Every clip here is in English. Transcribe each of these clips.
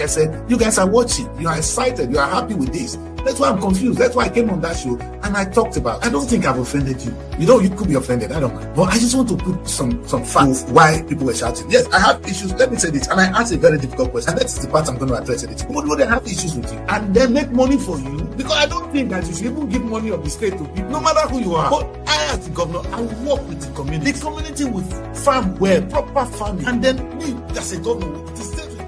I said, you guys are watching, you are excited, you are happy with this. That's why I'm confused. That's why I came on that show and I talked about it. I don't think I've offended you. You know, you could be offended, I don't know. But I just want to put some facts why people were shouting. Yes, I have issues. Let me say this. And I asked a very difficult question. And that's the part I'm going to address it. People know they have issues with you. And they make money for you. Because I don't think that you should even give money of the state to people, no matter who you are. But I, as the governor, I work with the community. The community will farm well, proper farming. And then me, as a governor, the state will get.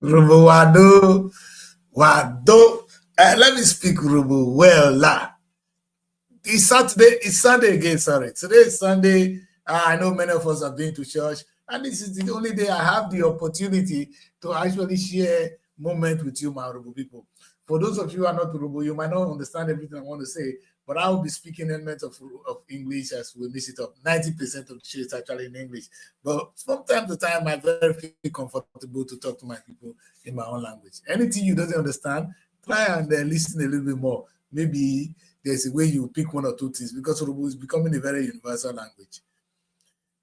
Urhobo Wado. Let me speak Urhobo well la. It's Sunday again, sorry. Today is Sunday. I know many of us have been to church, and this is the only day I have the opportunity to actually share moment with you, my Urhobo people. For those of you who are not Urhobo, you might not understand everything I want to say, but I will be speaking elements of English as we mix it up. 90% of the show is actually in English. But from time to time, I'm very comfortable to talk to my people in my own language. Anything you don't understand, try and listen a little bit more. Maybe there's a way you pick one or two things, because Urhobo is becoming a very universal language.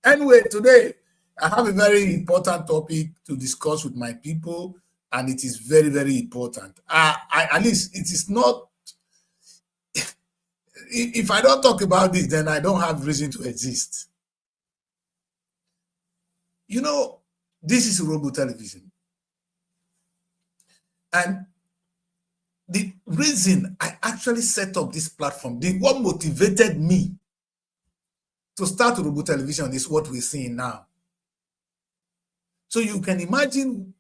Anyway, today, I have a very important topic to discuss with my people, and it is very, very important. At least it is not. If I don't talk about this, then I don't have reason to exist. You know, this is Urhobo television. And the reason I actually set up this platform, what motivated me to start Urhobo television is what we're seeing now. So you can imagine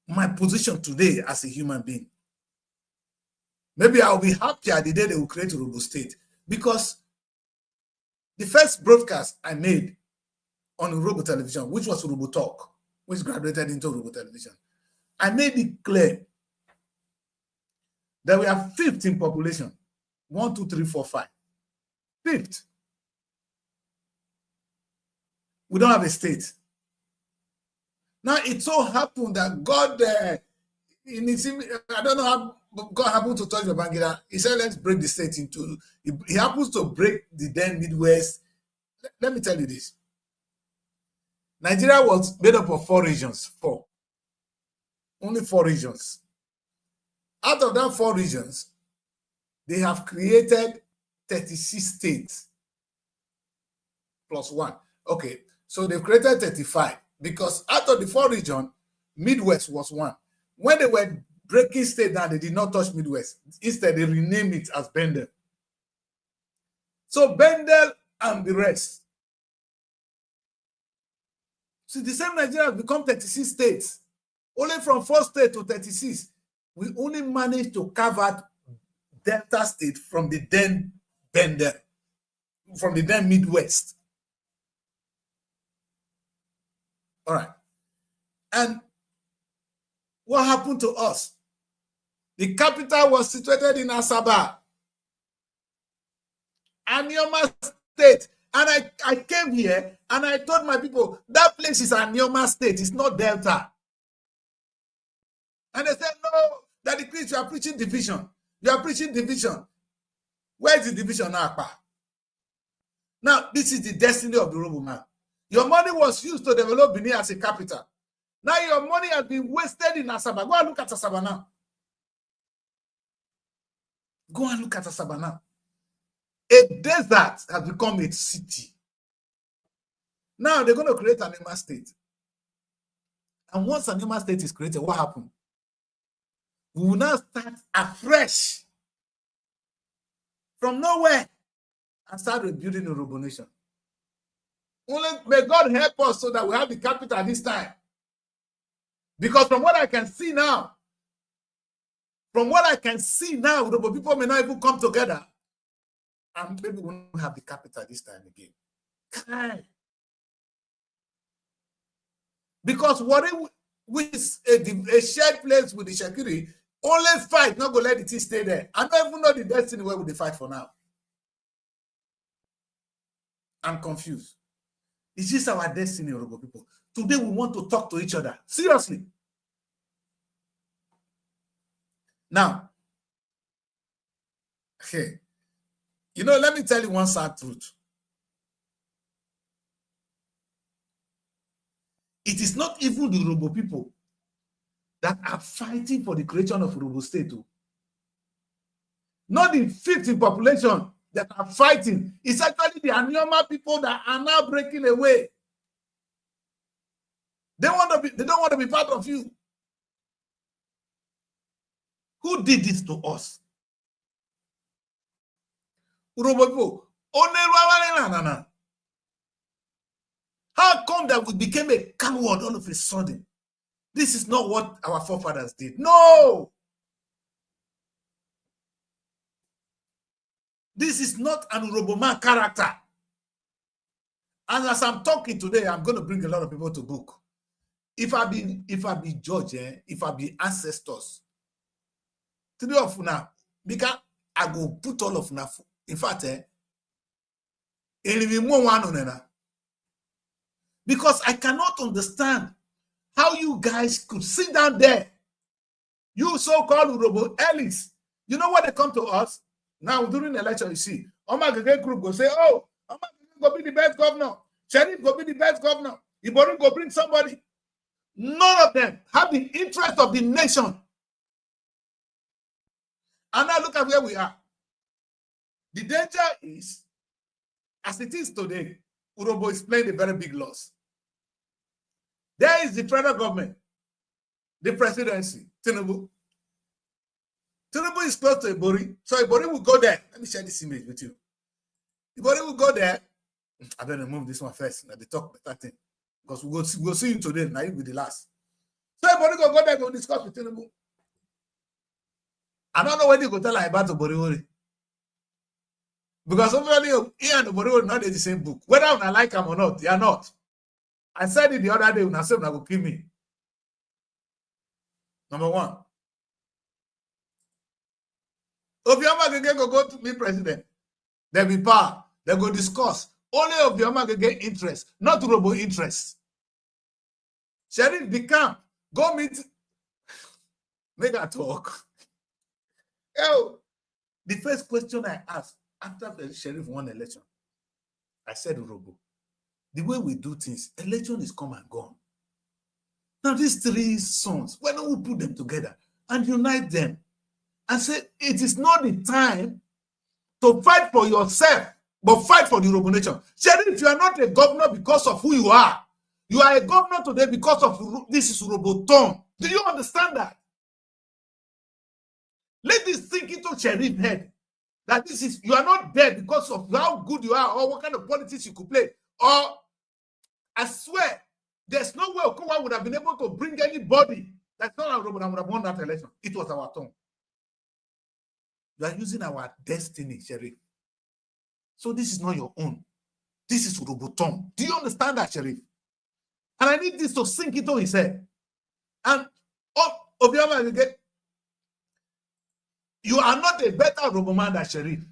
my position today as a human being. Maybe I'll be happier the day they will create Urhobo State, because the first broadcast I made on Urhobo television, which was Urhobo Talk, which graduated into Urhobo television, I made it clear that we are fifth in population. 1, 2, 3, 4, 5. Fifth. We don't have a state. Now, it so happened that God, I don't know how God happened to touch Babangida. He said, let's break the state into, he happens to break the then Midwest. Let me tell you this. Nigeria was made up of 4 regions, 4. Only 4 regions. Out of that 4 regions, they have created 36 states plus 1. Okay, so they've created 35, because out of the 4 regions, Midwest was 1. When they were breaking state down, they did not touch Midwest. Instead, they renamed it as Bendel. So Bendel and the rest. So the same Nigeria has become 36 states. Only from 4 states to 36. We only managed to carve out Delta State from the then Bendel, from the then Midwest. All right. And what happened to us? The capital was situated in Asaba, Anioma State. And I came here and I told my people, that place is Anioma State, it's not Delta. And they said, no, that the Christians, you are preaching division. You are preaching division. Where is the division now? Now, this is the destiny of the Urhobo man. Your money was used to develop Benin as a capital. Now your money has been wasted in Asaba. Go and look at Asaba now. Go and look at Asaba now. A desert has become a city. Now they're going to create an Anioma State. And once an Anioma State is created, what happened? We will now start afresh from nowhere and start rebuilding the Urhobo nation. Only may God help us so that we have the capital this time. Because from what I can see now, Urhobo people may not even come together, and maybe we won't have the capital this time again. Because what with a shared place with the Shakiri, only fight, not going to let the team stay there. I don't even know the destiny where would they fight for now. I'm confused. Is this our destiny, Urhobo people? Today we want to talk to each other. Seriously. Now, okay. You know, let me tell you one sad truth. It is not even the Urhobo people that are fighting for the creation of Urhobo State. Not the fifth in population that are fighting. It's actually the Anioma people that are now breaking away. They don't want to be part of you. Who did this to us? Urhobo people. How come that we became a coward all of a sudden? This is not what our forefathers did. No! This is not an Urhobo man character. And as I'm talking today, I'm going to bring a lot of people to book. If I be judge, if I be ancestors, three of now, because I go put all of now. In fact, because I cannot understand how you guys could sit down there. You so-called Urhobo elites. You know what they come to us? Now, during the election, you see, Omar Gege group go say, oh, Omar Gege go be the best governor. Sheriff go be the best governor. Iborin go bring somebody. None of them have the interest of the nation. And now look at where we are. The danger is, as it is today, Urhobo is playing a very big loss. There is the federal government, the presidency, Tinubu. Tinubu is close to Ibori, so Ibori will go there. Let me share this image with you. Ibori will go there. I better move this one first. Now they talk better thing. Because we'll see you today. Now you'll be the last. So Ibori will go there, go discuss with Tinubu. I don't know when you go tell about Ibori. Because obviously, he and Ibori are not in the same book. Whether I like them or not, they are not. I said it the other day when I said, "I will kill me." Number one. Obioma Gege go to be president. There be power. They go discuss. Only Obioma Gege interest, not Urhobo interest. Sheriff become go meet. Make a talk. Yo, the first question I asked after the sheriff won election, I said, Urhobo, the way we do things, election is come and gone. Now these three sons, why don't we put them together and unite them? And say, it is not the time to fight for yourself, but fight for the Urhobo nation. Sheriff, you are not a governor because of who you are. You are a governor today because of this is Urhobo Tom. Do you understand that? Let this sink into Sheriff head. That this is, you are not there because of how good you are or what kind of politics you could play. Or, I swear, there's no way Okowa would have been able to bring anybody that's not Urhobo that would have won that election. It was our turn. You are using our destiny, Sheriff. So this is not your own. This is Urhobo Tom. Do you understand that, Sheriff? And I need this to sink into his head. And Obioma Gege, you are not a better Urhobo man than Sheriff.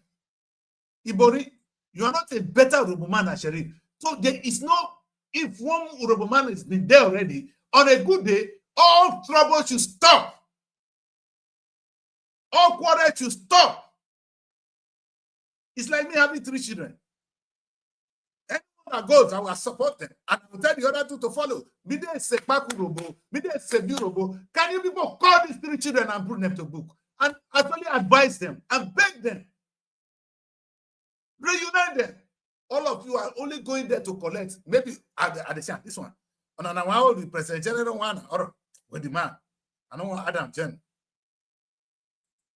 Ibori, you are not a better Urhobo man than Sheriff. So there is no, if one Urhobo man has been there already, on a good day, all trouble should stop. All quarrel should stop. It's like me having 3 children. Anyone that goes, I will support them. And I will tell the other 2 to follow. Mide Sekpaku Urhobo, Mide Sebi Urhobo. Can you people call these 3 children and bring them to book? And actually advise them and beg them. Reunite them. All of you are only going there to collect. Maybe at the chance, this one. And I want the President General one or with the man. I don't want Adam Jen.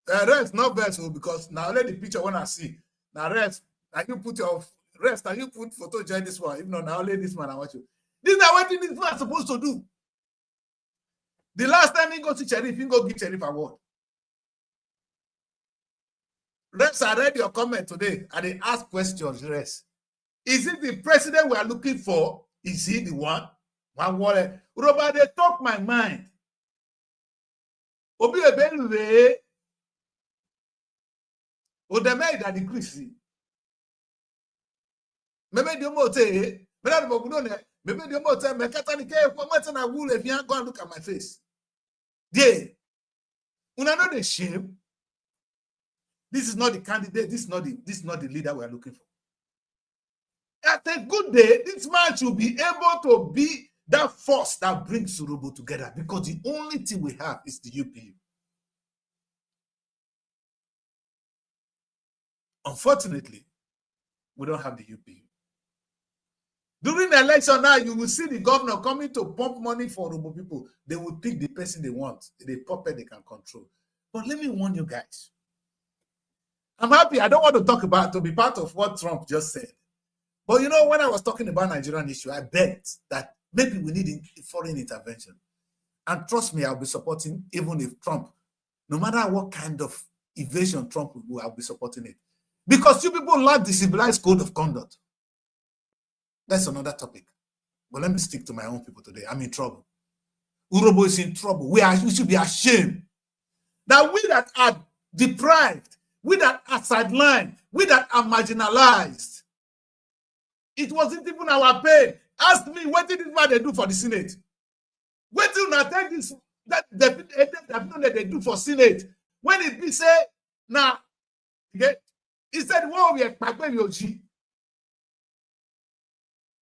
Rest, not best because now let the picture when I see. Now rest, and you put your rest, and you put photo join this one. Even though now only this man I want you. This is what this man is supposed to do. The last time he go to Sheriff, he go give Sheriff award. Rest, I read your comment today and they ask questions. Rest. Is it the president we are looking for? Is he the one? One word. Urhobo, they talk my mind. Obi Ebeluwe. Odeme that decrease. Maybe the mote. Maybe the mote. Me katani ke for months na wool if you go and look at my face. There. Una know the shame. This is not the candidate. This is not the leader we are looking for. At a good day, this man should be able to be that force that brings Urhobo together, because the only thing we have is the UPU. Unfortunately, we don't have the UPU. During the election now, you will see the governor coming to pump money for Urhobo people. They will pick the person they want, the puppet they can control. But let me warn you guys. I'm happy. I don't want to be part of what Trump just said. But you know, when I was talking about Nigerian issue, I bet that maybe we need foreign intervention. And trust me, I'll be supporting, even if Trump, no matter what kind of invasion Trump will do, I'll be supporting it. Because you people lack the civilized code of conduct. That's another topic. But let me stick to my own people today. I'm in trouble. Urhobo is in trouble. We should be ashamed that we that are deprived, we that are sidelined, we that are marginalized. It wasn't even our pay. Ask me, what did they do for the Senate? What do not take this that they do for Senate? When it be say, now, okay, he said, whoa, we are Yoji.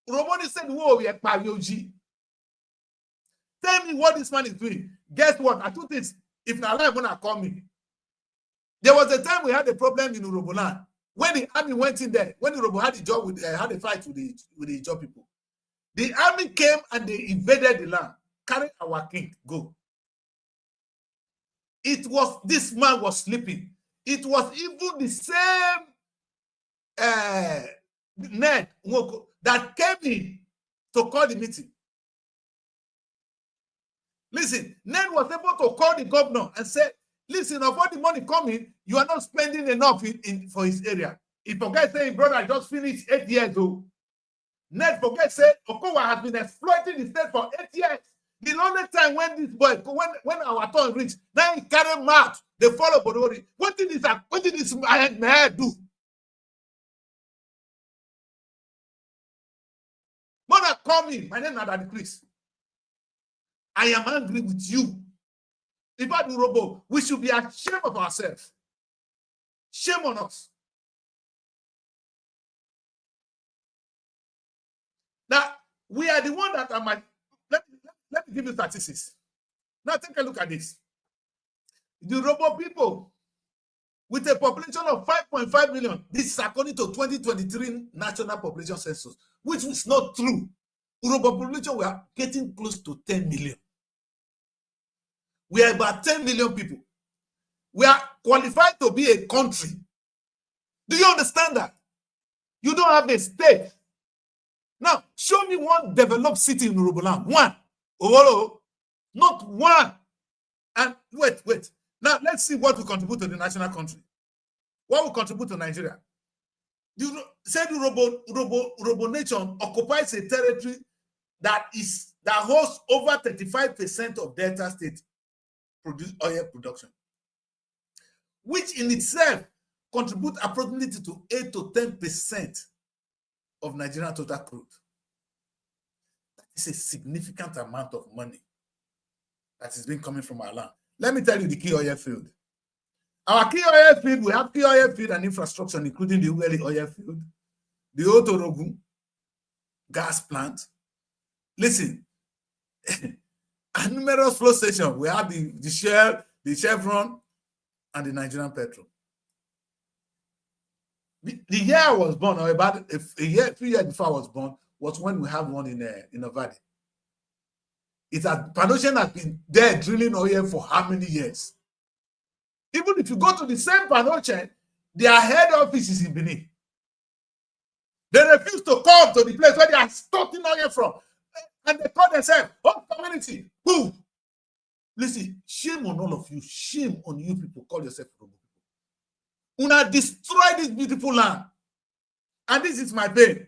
Urhobo said, whoa, we are Yoji. Tell me what this man is doing. Guess what? I do this. If not alive, when I call me. There was a time we had a problem in Urhobo land. When the army went in there, when Urhobo had a job had a fight with the job people, the army came and they invaded the land, carried our king, go. It was, this man was sleeping. It was even the same Ned that came in to call the meeting. Listen, Ned was able to call the governor and say, listen, of all the money coming, you are not spending enough for his area. He forget saying, brother, I just finished 8 years old. Ned forget say, Okowa has been exploiting the state for 8 years. The only time when this boy, when our turn reach, now he carry mouth, they follow Bodori. What did this man do? Mother, call me. My name is Daddy Chris. I am angry with you. About Urhobo, we should be ashamed of ourselves. Shame on us. Now, we are the one that are my. Let me give you statistics. Now, take a look at this. The Urhobo people, with a population of 5.5 million, this is according to 2023 National Population Census, which is not true. Urhobo population, we are getting close to 10 million. We are about 10 million people. We are qualified to be a country. Do you understand that? You don't have a state. Now, show me one developed city in Urhobo land. One. Oh, not one. And wait. Now, let's see what we contribute to the national country. What we contribute to Nigeria. You said Urhobo nation occupies a territory that hosts over 35% of Delta State oil production, which in itself contributes approximately to 8 to 10% of Nigerian total crude. That is a significant amount of money that is being coming from our land. Let me tell you the key oil field. Our key oil field, we have key oil field and infrastructure, including the Ughelli oil field, the Otorogun gas plant. Listen, and numerous flow stations. We have the Shell, the Chevron, and the Nigerian Petrol. The year I was born, or about a year, 3 years before I was born, was when we have one in Novadi. Panocean has been there drilling oil for how many years? Even if you go to the same Panocean, their head office is in Benin. They refuse to come to the place where they are starting oil from. And they call themselves, oh, community. Who? Listen, shame on all of you. Shame on you people. Call yourself Urhobo people. Una destroy this beautiful land. And this is my pain.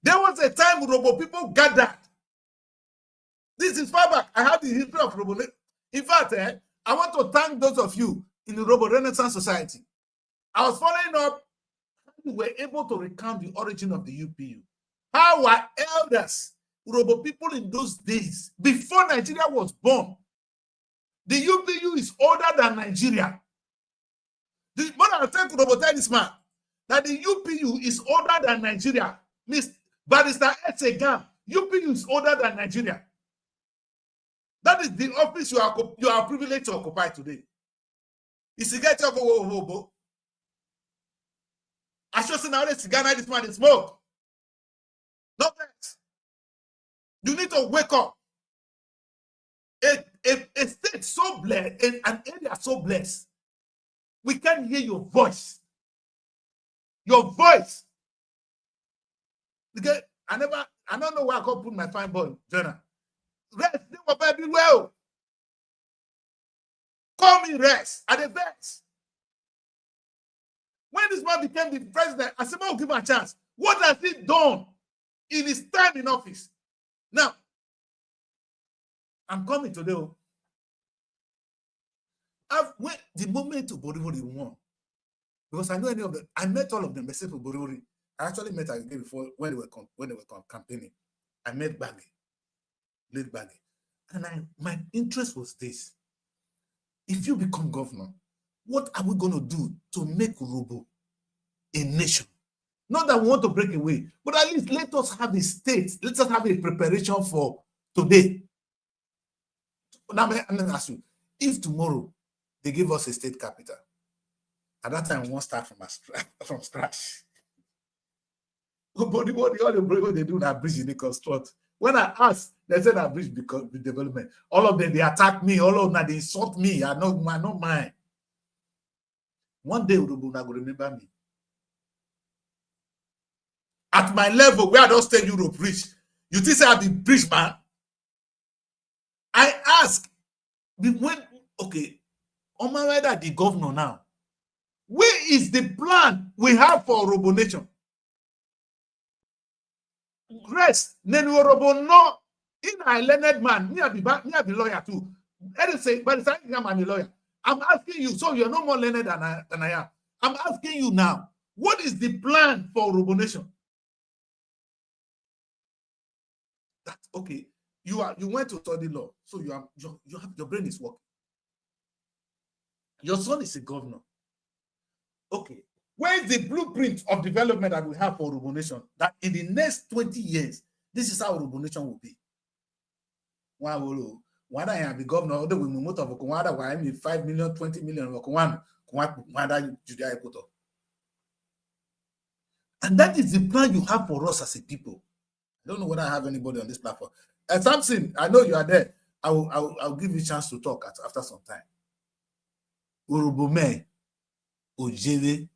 There was a time Urhobo people gathered. This is far back. I have the history of Urhobo. In fact, I want to thank those of you in the Urhobo Renaissance Society. I was following up how we were able to recount the origin of the UPU. How our elders, Urhobo people in those days, before Nigeria was born, the UPU is older than Nigeria. But I'll tell this man that the UPU is older than Nigeria. Barrister Etsegam UP is older than Nigeria. That is the office you are privileged to occupy today. Is to get your Urhobo. I should say now this Ghana, this man is smoke. Not that. You need to wake up. A state so blessed, an area so blessed, we can hear your voice. Your voice. Because I don't know where I could put my fine boy, Jonah. Rest, they were very well. Call me rest at the best. When this man became the president, I said, I'll give him a chance. What has he done in his time in office? Now, I'm coming today. The moment to Borivori won, because I know any of them, I met all of them except for Borivori. I actually met again before when they were campaigning. I met Baggy, late Baggy, and my interest was this: if you become governor, what are we going to do to make Urhobo a nation? Not that we want to break away, but at least let us have a state. Let us have a preparation for today. Now, I'm going to ask you, if tomorrow they give us a state capital, at that time we won't start from scratch. But all the they do that bridge in the construct. When I asked, they said that bridge because the development. All of them, they attack me. All of them, they insult me. I know mine. One day, Urhobo will remember me. At my level, where I don't stay Europe bridge, you think I be bridge man? I ask, okay, on my way that the governor now, where is the plan we have for Urhobo Nation? Grace, then Urhobo no, in a learned man, me I be lawyer too. I say, by the time I'm a lawyer, I'm asking you, so you're no more learned than I am. I'm asking you now, what is the plan for Urhobo Nation? That's okay. You went to study law, so your brain is working. Your son is a governor. Okay. Where is the blueprint of development that we have for Urhobo Nation? That in the next 20 years, this is how Urhobo Nation will be. When I am the governor, we move to Okwanda, why I 5 million, 20 million, and that is the plan you have for us as a people. I don't know whether I have anybody on this platform. And Samson, I know you are there. I'll give you a chance to talk after some time. Urhobo me, Ojele,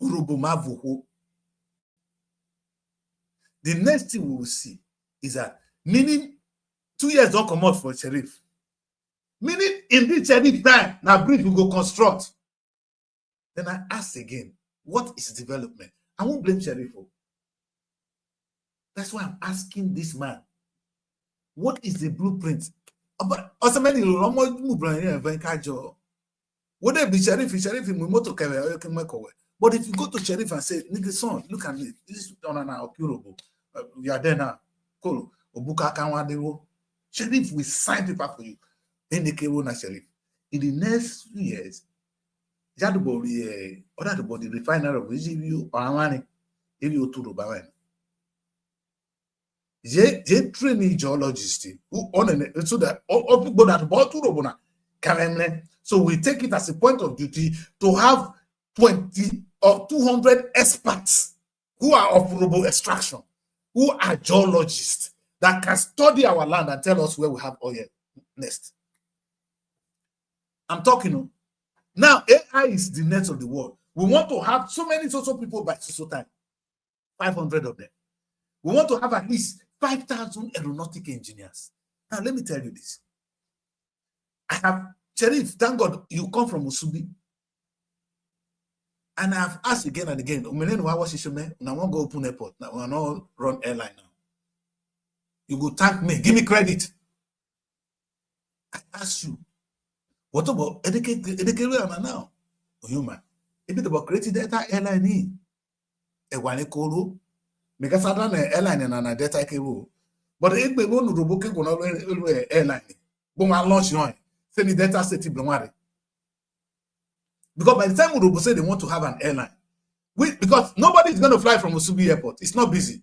Urhobo Mavuho. The next thing we will see is that, meaning 2 years don't come out for sheriff. Meaning in this sheriff time, now bridge will go construct. Then I ask again, what is development? I won't blame sheriff. That's why I'm asking this man, what is the blueprint? But if you go to sheriff and say, nigga son, look at me, this is on an Urhobo. You are there now. Cool. Sheriff will sign paper for you. Then they came on sheriff. In the next few years, the refinery of you or if you to Rubawan. They train geologists who on so that all people that bought to Robona can. So we take it as a point of duty to have 20 or 200 experts who are of Urhobo extraction, who are geologists that can study our land and tell us where we have oil next. I'm talking now. AI is the net of the world. We want to have so many social people by so time, 500 of them. We want to have at least 5,000 aeronautic engineers. Now, let me tell you this. I have, Sheriff, thank God you come from Usubi. And I have asked again and again, I want to go open airport. Now, we are not run airline now. You go thank me, give me credit. I ask you, what about educate now? Human. If it's about creating data airline, because I don't know airline and a data cable. But if we go to Urhobo airline, but my launch on send the data set Blomari. Because by the time Urhobo say they want to have an airline, because nobody is going to fly from Usubi Airport. It's not busy.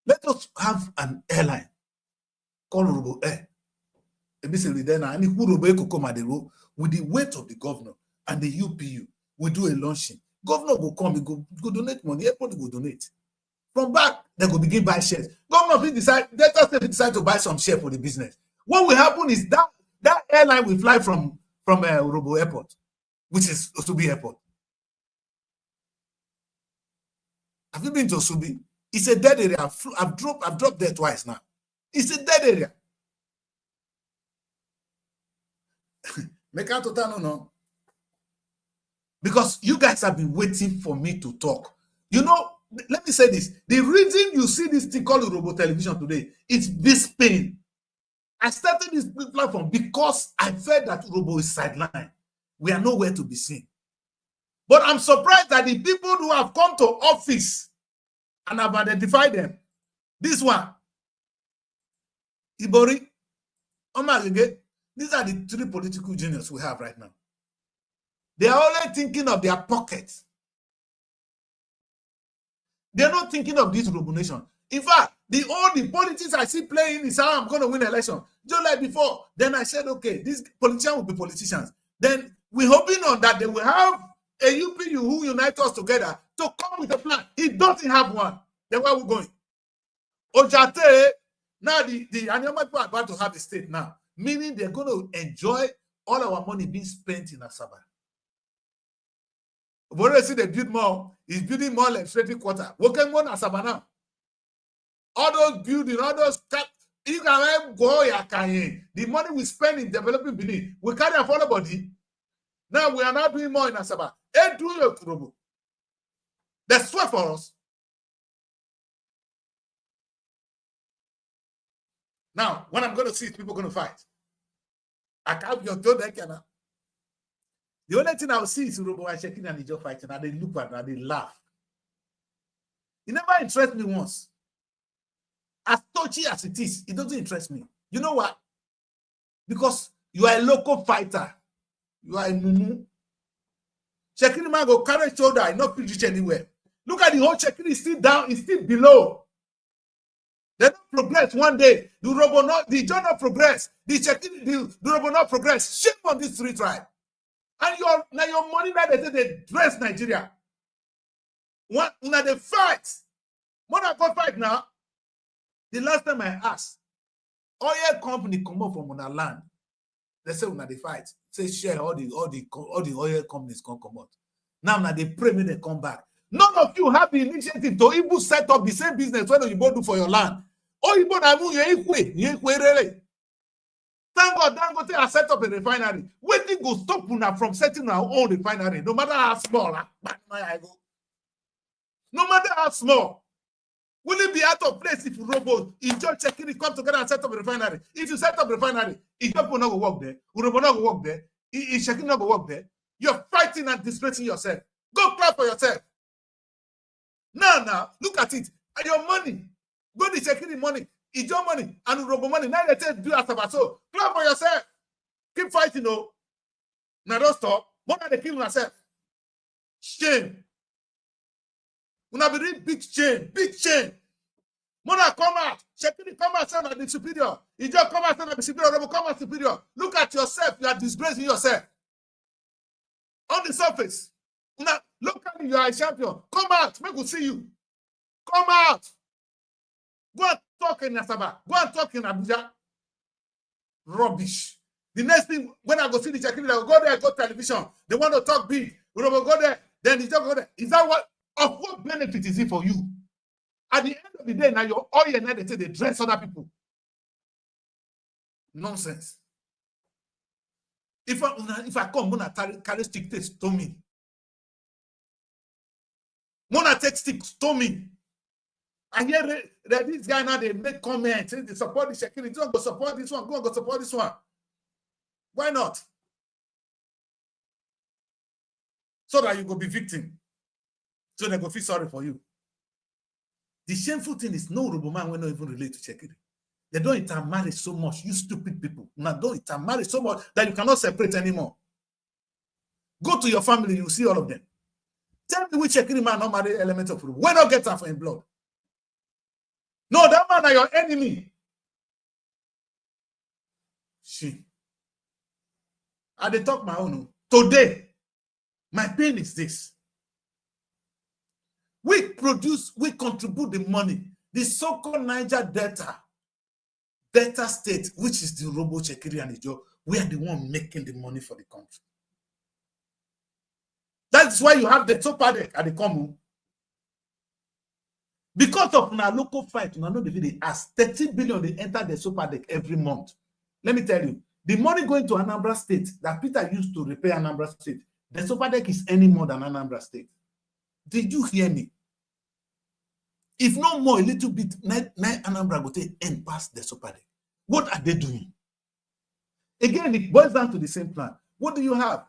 Let us have an airline called Urhobo Air. With the weight of the governor and the UPU, we do a launching. Governor will come, he go donate money, everybody will donate. From back, they will begin buy shares. Governor will decide, let us decide to buy some share for the business. What will happen is that airline will fly from Urhobo Airport, which is Osubi Airport. Have you been to Osubi? It's a dead area. I've dropped there twice now. It's a dead area. Make out total no. Because you guys have been waiting for me to talk. You know, let me say this. The reason you see this thing called Urhobo Television today, it's this pain. I started this platform because I felt that Urhobo is sidelined. We are nowhere to be seen. But I'm surprised that the people who have come to office and have identified them, this one, Ibori, Omagege, these are the three political geniuses we have right now. They are only thinking of their pockets. They're not thinking of this Urhobo nation. In fact, all the politics I see playing is how I'm going to win election. Just like before. Then I said, okay, these politicians will be politicians. Then we're hoping on that they will have a UPU who unite us together to come with a plan. He doesn't have one. Then where are we going? Ojate, now the Anyama people are about to have a state now, meaning they're going to enjoy all our money being spent in Asaba. We already see they build more. He's building more legislative quarter. Working more Asaba now. All those buildings, all those you can go the money we spend in developing Benin, we carry a follow body. Now we are not doing more in Asaba. That's sweat for us. Now, what I'm going to see is people going to fight. I can't be on that. The only thing I will see is Urhobo and Shekini and Ijo fighting, and they look at and they laugh. It never interested me once. As touchy as it is, it doesn't interest me. You know what? Because you are a local fighter. You are a mumu. Shekini man go carry shoulder and not reach anywhere. Look at the whole Shekini is still down, it's still below. They don't progress one day. The Urhobo not progress. The Urhobo not progress. Shame on these three tribes. And your money that they dress Nigeria. One they fight. When I go fight now, the last time I asked, oil company come up from our land. They say when they fight, say share all the oil companies come out. Now they pray when they come back. None of you have the initiative to even set up the same business when you both do for your land. Oh, you both have really. Thank God, Dangote has set up a refinery. Waiting go stop una from setting our own refinery, no matter how small. No matter how small. Will it be out of place if Urhobo, if just checking it, come together and set up a refinery? If you set up a refinery, if Urhobo not go work there, Urhobo not go work there, if checking not go work there, you're fighting and disgracing yourself. Go clap for yourself. Now, look at it. And your money, go to checking the money. It's your money and Urhobo money. Now they say do Asaba. So clap for yourself. Keep fighting, no. Now don't stop. More than they kill yourself. Shame. Una be real big shame. Big shame. Mona come out. Shekini come out, son of the superior. You just come out, son of the superior. Urhobo come out superior. Look at yourself. You are disgracing yourself. On the surface. Una, locally, you are a champion. Come out. Make we see you. Come out. Go and talk in Asaba. Go and talk in Abuja. Rubbish. The next thing, when I go see the Shekini, I go there, go television. They want to talk big. Urhobo go there. Then you just go there. Is that of what benefit is it for you? At the end of the day, now your oil and they say they dress other people. Nonsense. If I come, Mona carry stick, they stone me. Mona take stick, stone me. I hear that this guy now, they make comments, they support the Shekini, don't go support this one, go support this one. Why not? So that you go be victim. So they go feel sorry for you. The shameful thing is no Urhobo man will not even relate to Shekini. They don't intermarry so much, you stupid people. Now don't intermarry so much that you cannot separate anymore. Go to your family, you see all of them. Tell me which Shekini man not marry element of Urhobo. Why not get her for in blood? No, that man are your enemy. She. I dey talk my own. Today, my pain is this. We contribute the money. The so-called Niger Delta State, which is the Urhobo, Chekiri, and Ijo, we are the one making the money for the country. That's why you have the Topadek at the Common. Because of our local fight, we know the as 30 billion they enter the Sopadek every month. Let me tell you, the money going to Anambra State that Peter used to repair Anambra State, the Sopadek is any more than Anambra State. Did you hear me? If no more, a little bit, Anambra will take end past the Sopadek. What are they doing? Again, it boils down to the same plan. What do you have?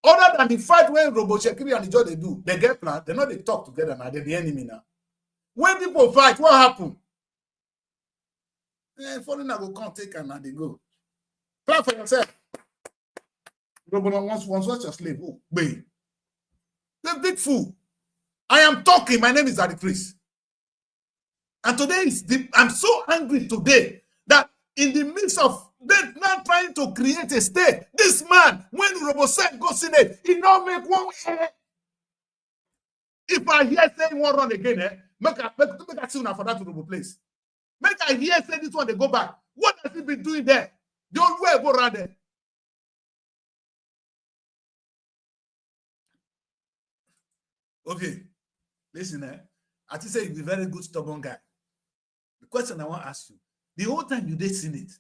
Other than the fight when Urhobo, Chekiri, and Ijo they do, they get plan, they know they talk together now, they're the enemy now. When people fight, what happen? Foreigner will come take and now they go. Plan for yourself. Urhobo wants watch your slave. Oh, babe. The big fool. I am talking. My name is Daddy Chris. And today I'm so angry today that in the midst of them now trying to create a state, this man, when Urhobo said go Senate, he now make one. If I hear saying one run again, make a tune for that Urhobo place. Make I hear say this one they go back. What has he been doing there? The old way go around there. Okay, listen, I just say you're a very good stubborn guy. The question I want to ask you: the whole time you did Senate,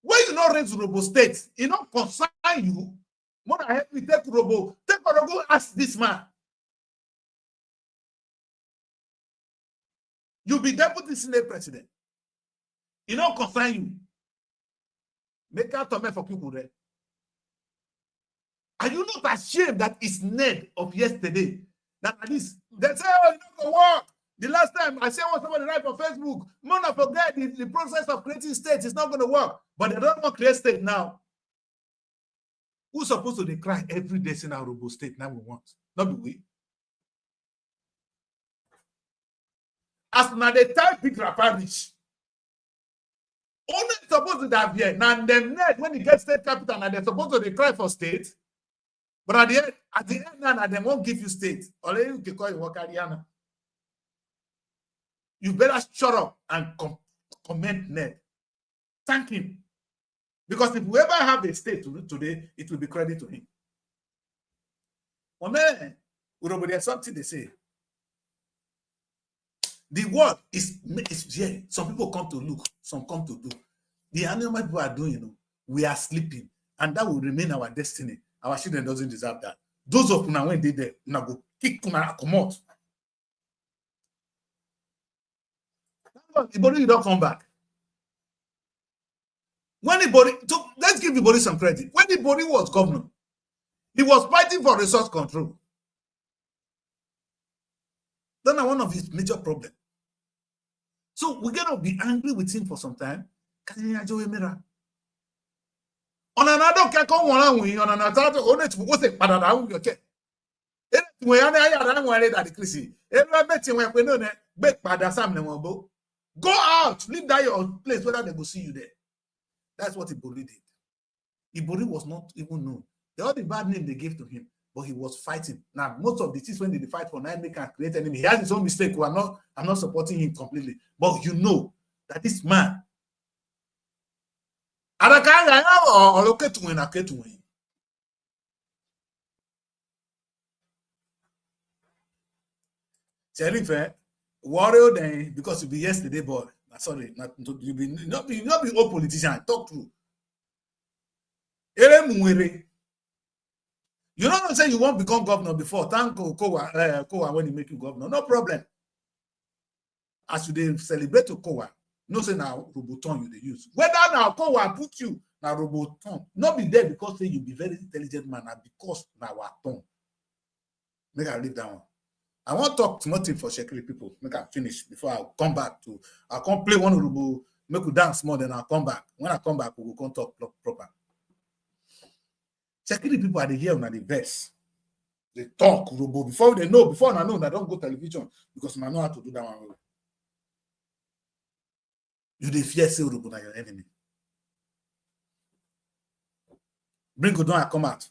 when you not raise Urhobo State, it not concern you. More than help me take Urhobo, ask this man. You be deputy Senate president. It not concern you. Make out of me for people there. Are you not ashamed that it's Ned of yesterday? That at least they say, oh, it's not going to work. The last time I said what somebody write on Facebook, man, I forget the process of creating states is not going to work. But they don't want to create state now. Who's supposed to cry every day in our Urhobo State now we want? Not be we. As now they type big parish. Only supposed to have here. Now them net when you get state capital, now they're supposed to cry for state. But at the end now they won't give you state. Or you can call it Wakariana. You better shut up and comment Ned. Thank him. Because if we ever have a state today, it will be credit to him. Well, man, there's something they say. The word is here. Some people come to look, some come to do. The animal people are doing, we are sleeping. And that will remain our destiny. Our children doesn't deserve that. Those of them, when they there, now go kick come out. The body don't come back. When the body, so let's give the body some credit. When the body was governor, he was fighting for resource control. That's one of his major problems. So we're gonna be angry with him for some time. On another can't one on another only to what's it but down your check. We are that the Chrissy. Every betting when no bet pada Sam Nemobo. Go out, leave that your place whether they will see you there. That's what Ibori did. Ibori was not even known. All the bad name they gave to him, but he was fighting. Now, most of the things when they fight for 9 make and create enemy, he has his own mistake. I'm not supporting him completely. But you know that this man, Sheriff, warrior then because you be yesterday boy. Sorry, not be old politician. Talk true. You don't say you won't become governor before. Thank Kowa when he make you governor. No problem. As you celebrate to Kowa, no say now Roboton you they use. Whether now Kowa put you now Roboton, not be there because say you be very intelligent man, and because now our tongue. Make I leave that one. I want to talk nothing for Chekiri people. Make I finish before I come back to. I'll come play one Urhobo, make you dance more, then I'll come back. When I come back, we will come talk proper. Chekiri people are the here on the verse. They talk Urhobo before they know, before I know, I don't go television because I know how to do that one. You dey fear say Urhobo na your enemy. Bring Oduah come out.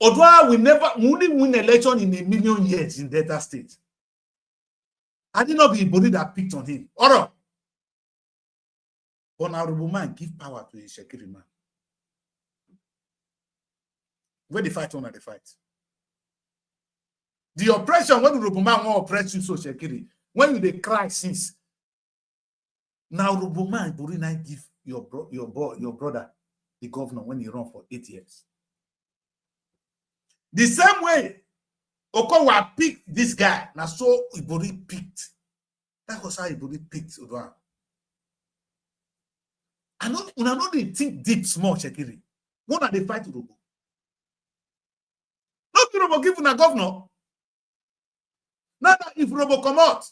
Oduah will only win election in 1,000,000 years in Delta State. Had it not be Ibori that picked on him. Oro. Honorable man give power to a Shekiri man. Where they fight on, they fight. The oppression, when Urhobo man won't oppress you, so Shekiri. When you they cry since. Now Urhobo man, Ibori now give your brother, the governor, when he run for 8 years. The same way, Okowa picked this guy. Now so Ibori picked. That was how Ibori picked Oduah. I know they think deep small, Shekiri. What are they fight Urhobo? Not Urhobo give a governor. Now that if Urhobo come out,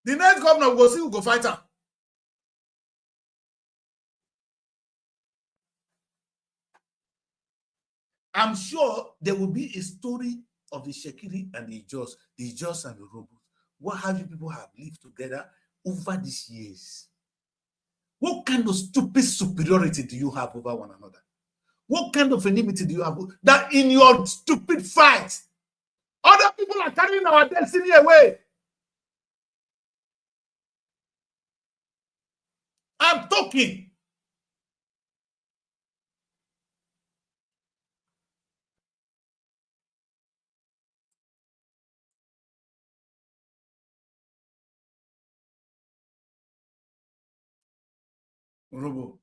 the next governor will go see who go fight her. I'm sure there will be a story of the Shekiri and the Ijos and the Urhobo. What have you people have lived together over these years? What kind of stupid superiority do you have over one another? What kind of enmity do you have that in your stupid fight, other people are carrying our destiny away? I'm talking. Urhobo,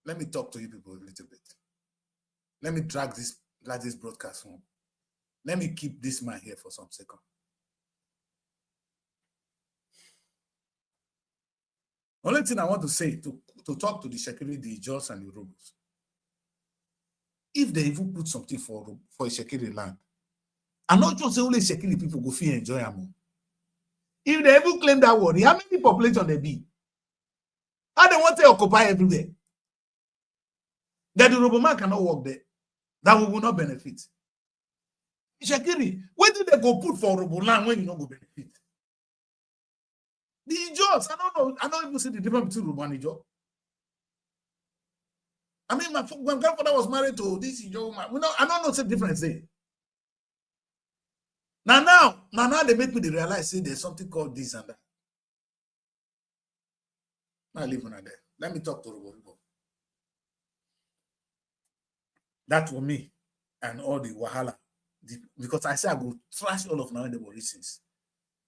let me talk to you people a little bit. Let me drag this broadcast home. Let me keep this man here for some seconds. Only thing I want to say to talk to the Shekiri, the Ijos, and the Urhobos. If they even put something for a Shekiri land, I'm not just saying only Shekiri people go feel enjoy them. If they even claim that word, how many population they be? How they want to occupy everywhere? That the Urhobo man cannot work there. That we will not benefit. Shekiri, where did they go put for Urhobo land when you not go benefit? The Ijos, I don't even see the difference between Urhobo and Ijo. I mean, my grandfather was married to this Ijo woman. I don't know the difference there. Now they make me realize say there's something called this and that. Now leave on there. Let me talk to Urhobo. That for me and all the wahala. Because I say I go trash all of now the reasons.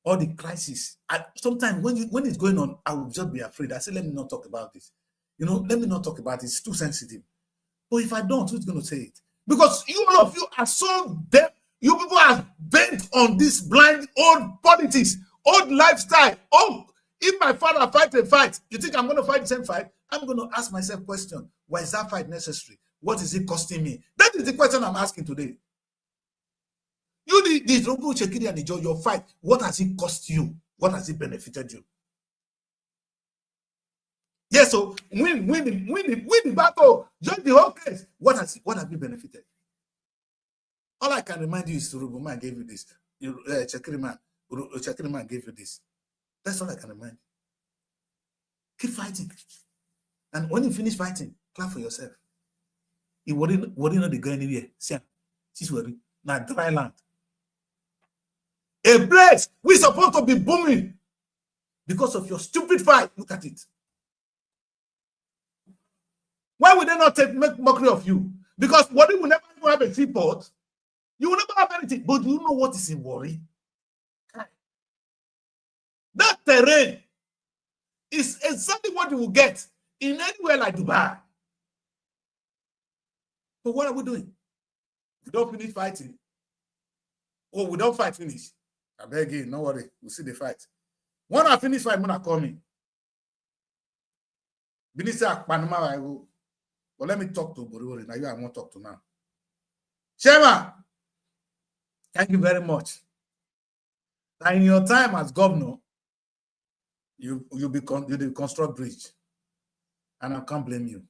All the crisis. Sometimes when it's going on, I will just be afraid. I say, let me not talk about this. Let me not talk about it. It's too sensitive. But if I don't, who's going to say it? Because all of you are so deaf. You people are bent on this blind old politics, old lifestyle. Oh, if my father fight a fight, you think I'm going to fight the same fight? I'm going to ask myself a question. Why is that fight necessary? What is it costing me? That is the question I'm asking today. You, the Urhobo, Shekiri, and Ijo, your fight, what has it cost you? What has it benefited you? Yes, so win the battle, join the whole case. What have you benefited? All I can remind you is Urhobo man gave you this. Shekiri man gave you this. That's all I can remind you. Keep fighting. And when you finish fighting, clap for yourself. You wouldn't know they go anywhere. See, this worry. Now dry land. A place we're supposed to be booming because of your stupid fight. Look at it. Why would they not make mockery of you? Because Warri will never have a seaport. You will never have anything. But do you know what is in Warri? That terrain is exactly what you will get in anywhere like Dubai. But what are we doing? We don't finish fighting. Oh, we don't fight finish. I beg you, no worry. We'll see the fight. When I finish fight, I'm gonna call me. Minister Panama, I will. But let me talk to Borori. Now you I want to talk to now. Shema, thank you very much. Now in your time as governor, you construct bridge. And I can't blame you.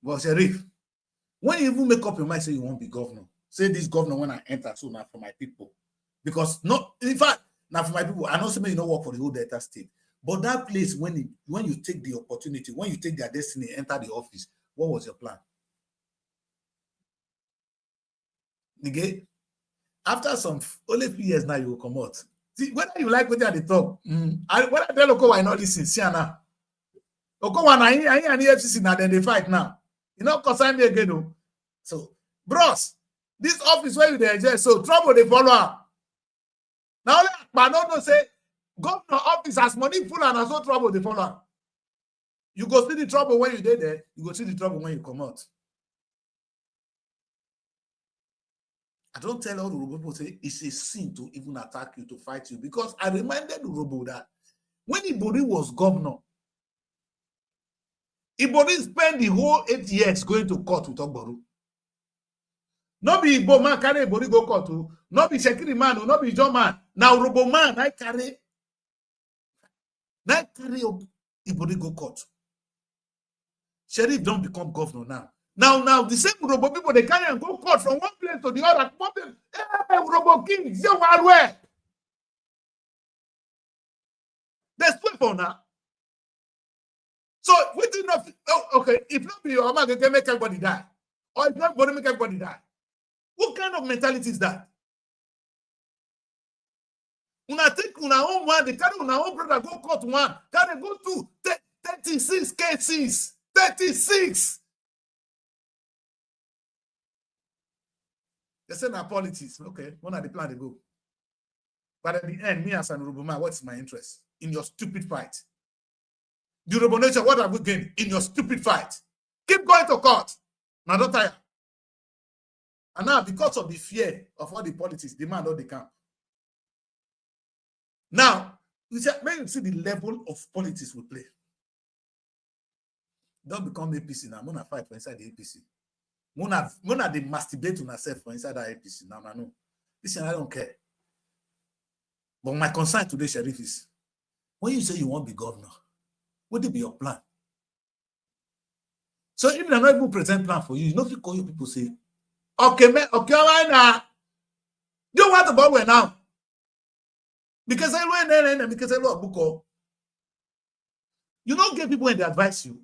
But Sheriff, when you even make up your mind, say you won't be governor, say this governor when I enter, so now for my people. Because in fact, now for my people, I know somebody you don't work for the whole Delta State. But that place, when you take the opportunity, when you take their destiny, enter the office, what was your plan? Okay? After some only few years now, you will come out. See, whether you like what they talk, when I tell Oko, why not listen? See now. Oko, when I and the FCC now, then they fight now. You know, concern me again, though. So, bros, this office where you there, so trouble they follow up. Now, but no say, governor office has money full and has no trouble they follow up. You go see the trouble when you there, you go see the trouble when you come out. I don't tell all the Urhobo people say it's a sin to even attack you, to fight you, because I reminded Urhobo that when Ibori was governor, Ibori spent the whole 8 years going to court with Ogboru. No be Igbo man carry Ibori go court to, no be Shekiri man, no be John man. Now Urhobo man, I carry Ibori go court. Sheriff don't become governor now. Now the same Urhobo people, they carry and go court from one place to the other. Hey, Urhobo King, they where? There's two for now. So we do not. Oh, okay, if not be your man, can make everybody die, or if not, going to make everybody die. What kind of mentality is that? Una take una own one, they carry una own brother go court one, carry go to 36 cases, 36. They say now politics. Okay, when are the plan to go? But at the end, me as an Urhobo man, what's my interest? In your stupid fight. The Urhobo nation, what have we gained? In your stupid fight. Keep going to court. Now don't tire. And now, because of the fear of all the politics, the man don't camp. Now, when you see the level of politics we play, don't become APC now. I'm going to fight for inside the APC. Mona they masturbate on herself for inside that APC. Now, no. Listen, I don't care. But my concern today, Sheriff, is when you say you want to be governor, what will be your plan? So even I'm not even present plan for you, you know if you call your people say, okay, man, okay, right now. You want about where now? Because I learn because I love book. You don't get people when they advise you.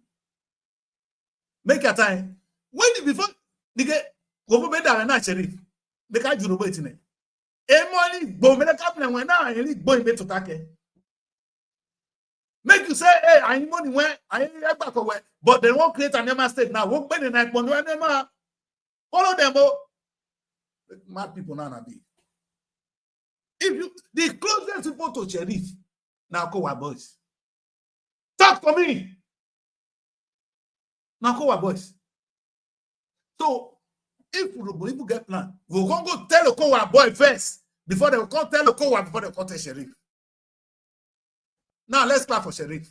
Make your time. When you before they get go better than Sheriff. They can't do it in it. Money go me the captain when now and go in to take. Make you say, hey, I need money when I need back away, but they won't create an Emma state now. Won't pay the night money when Emma follow them. Mad people now be. If you the closest people to Sheriff now call our boys. Talk to me. Now call our boys. So if people get plan, we're gonna go tell the co boy first before they will come tell the co before they come tell Sheriff. Now let's clap for Sheriff.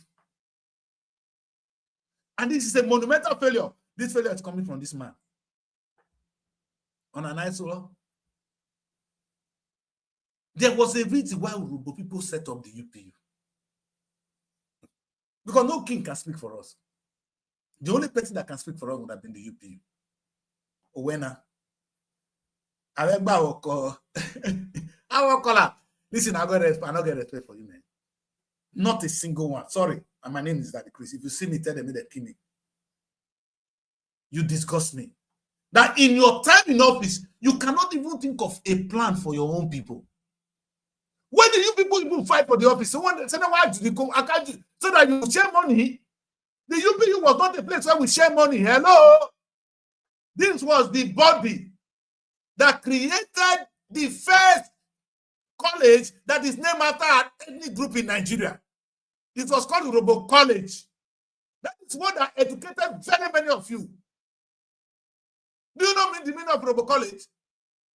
And this is a monumental failure. This failure is coming from this man. On an isola. There was a reason why Urhobo people set up the UPU. Because no king can speak for us. The only person that can speak for us would have been the UPU. Owena. I remember our call. Listen, I not get respect for you, man. Not a single one. Sorry. And my name is Daddy Chris. If you see me, tell them that kill me. You disgust me. That in your time in office, you cannot even think of a plan for your own people. When do you people even fight for the office? So why do you come? I can't do, so that you share money. The UPU was not a place where we share money. Hello? This was the body that created the first college that is named after an ethnic group in Nigeria. It was called Urhobo College. That is what that educated very many of you. Do you know the meaning of Urhobo College?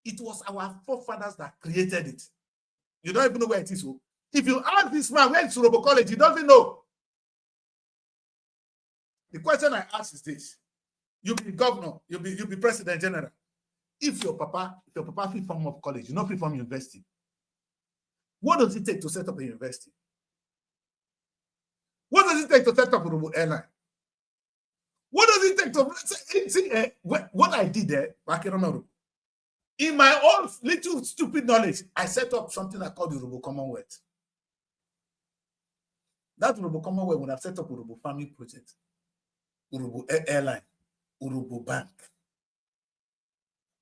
It was our forefathers that created it. You don't even know where it is. If you ask this man where is Urhobo College, he doesn't know. The question I ask is this: you be governor, you be president general. If your papa fit form up college, you not fit form university. What does it take to set up a university? What does it take to set up a Urhobo airline? What does it take to see what I did there? I cannot know. In my own little stupid knowledge, I set up something I called the Urhobo Commonwealth. That Urhobo Commonwealth would have set up Urhobo Farming Project, Urhobo Airline, Urhobo Bank.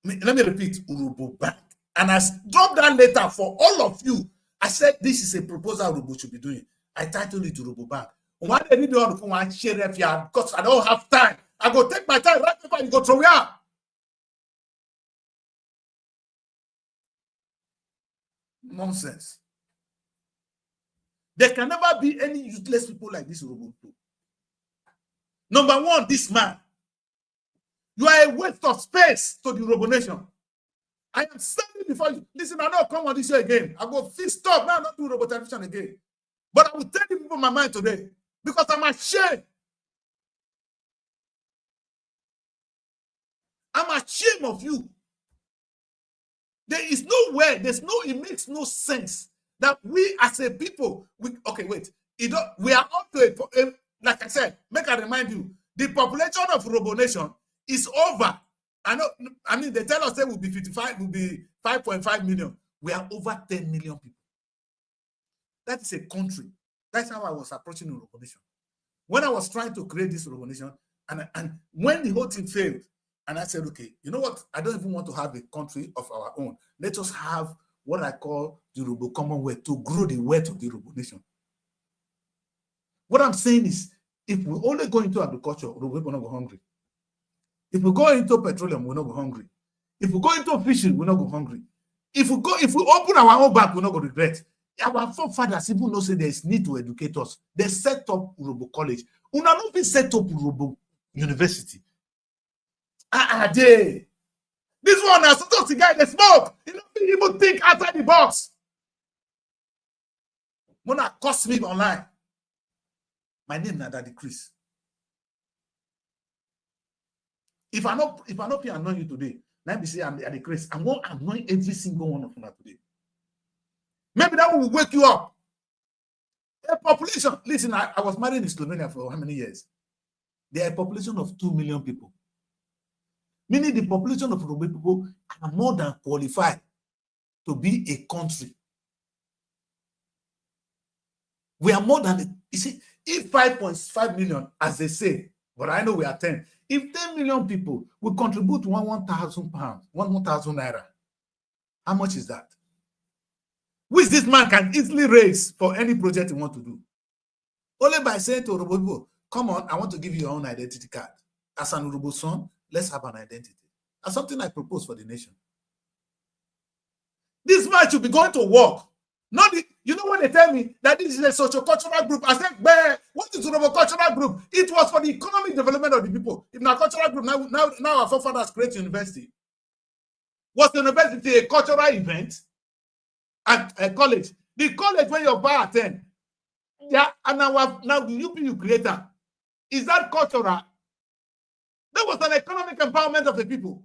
Let me repeat, Urhobo Bank. And I dropped that letter for all of you. I said, this is a proposal Urhobo should be doing. I titled it Urhobo Bank. Why they need to come and share if you have, because I don't have time. I go take my time, right paper, and go throw it out. Nonsense. There can never be any useless people like this Urhobo. Number one, this man. You are a waste of space to the Urhobo nation. I am standing before you. Listen, I don't come on this show again. I go stop now, not do Urhobo television again. But I will tell the people my mind today because I'm ashamed. I'm ashamed of you. There is no way, it makes no sense that we as a people, we are up to a, like I said, make I remind you, the population of Urhobo nation is over. I mean, they tell us they will be 5.5 million. We are over 10 million people. That is a country. That's how I was approaching Urhobo nation. When I was trying to create this Urhobo nation, and when the whole thing failed, and I said, okay, you know what? I don't even want to have a country of our own. Let us have what I call the Urhobo Commonwealth to grow the wealth of the Urhobo nation. What I'm saying is, if we only go into agriculture, Urhobo will not go hungry. If we go into petroleum, we'll not go hungry. If we go into fishing, we'll not go hungry. If we open our own bank, we'll not go regret. Our forefathers even know say there is need to educate us. They set up Urhobo College. We not be set up Urhobo University. This one has just the guy they smoke. You don't even think outside the box. When I cost me online, my name is Daddy Chris. If I not be annoying you today, let me say I'm Daddy Chris. I'm going to annoy every single one of you today. Maybe that will wake you up. A population. Listen, I was married in Slovenia for how many years? There are a population of 2 million people. Meaning the population of Urhobo people are more than qualified to be a country. We are more than, you see, if 5.5 million, as they say, but I know we are 10. If 10 million people will contribute 1,000 pounds, 1,000 naira, how much is that? Which this man can easily raise for any project he want to do. Only by saying to Urhobo people, come on, I want to give you your own identity card. As an Urhobo son, let's have an identity. That's something I propose for the nation. This man should be going to work. Not the, you know when they tell me that this is a socio-cultural group, I said, what is Urhobo cultural group? It was for the economic development of the people. If not cultural group, now our forefathers create university. Was the university a cultural event? At a college. The college where your bar attend. Yeah, and now the UPU creator. Is that cultural? That was an economic empowerment of the people.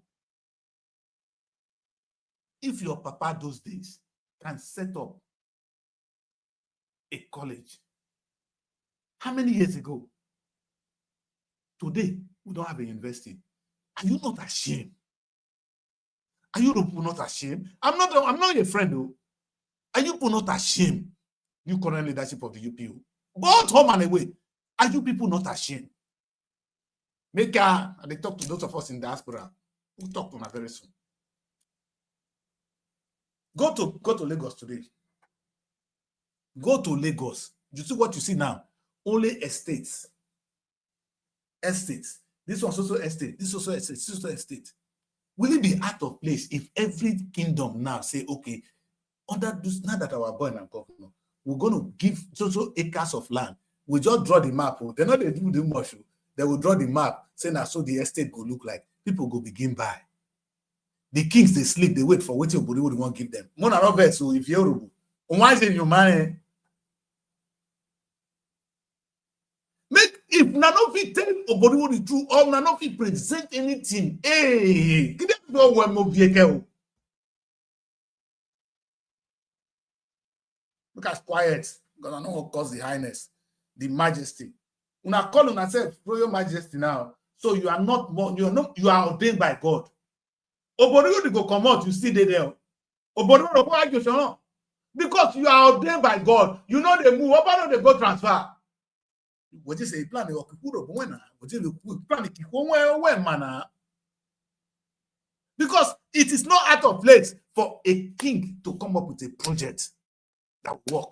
If your papa those days can set up a college, how many years ago? Today, we don't have a university. Are you not ashamed? Are you not ashamed? I'm not your friend, though. Are you people not ashamed? You current leadership of the UPU. Both home and away. Are you people not ashamed? Make and they talk to those of us in diaspora. We'll talk to them very soon. Go to Lagos today. Go to Lagos. You see what you see now? Only estates. Estates. This one's also estate. This also estate. This also estate. Will it be out of place if every kingdom now say, okay, under this, now that our boy and governor, we're going to give so acres of land. We just draw the map. They're not they do the much. They will draw the map, saying that so the estate will look like. People go begin buy. The kings, they sleep, they wait for what your body would want to give them. One of it, so if you're Urhobo, why is it your money? Make if none of it tell nobody what is true, or none of it present anything. Hey, give them no one more vehicle. Look at quiet, because I know what cause the highness, the majesty. When I call on myself, Royal Majesty now, so you are not more, you are ordained by God. Obori will go come out, you still there. Obori will go argue, because you are ordained by God. You know they move, Obori they go transfer. What you say, plan the Okikuro, what you plan the mana? Because it is not out of place for a king to come up with a project that work.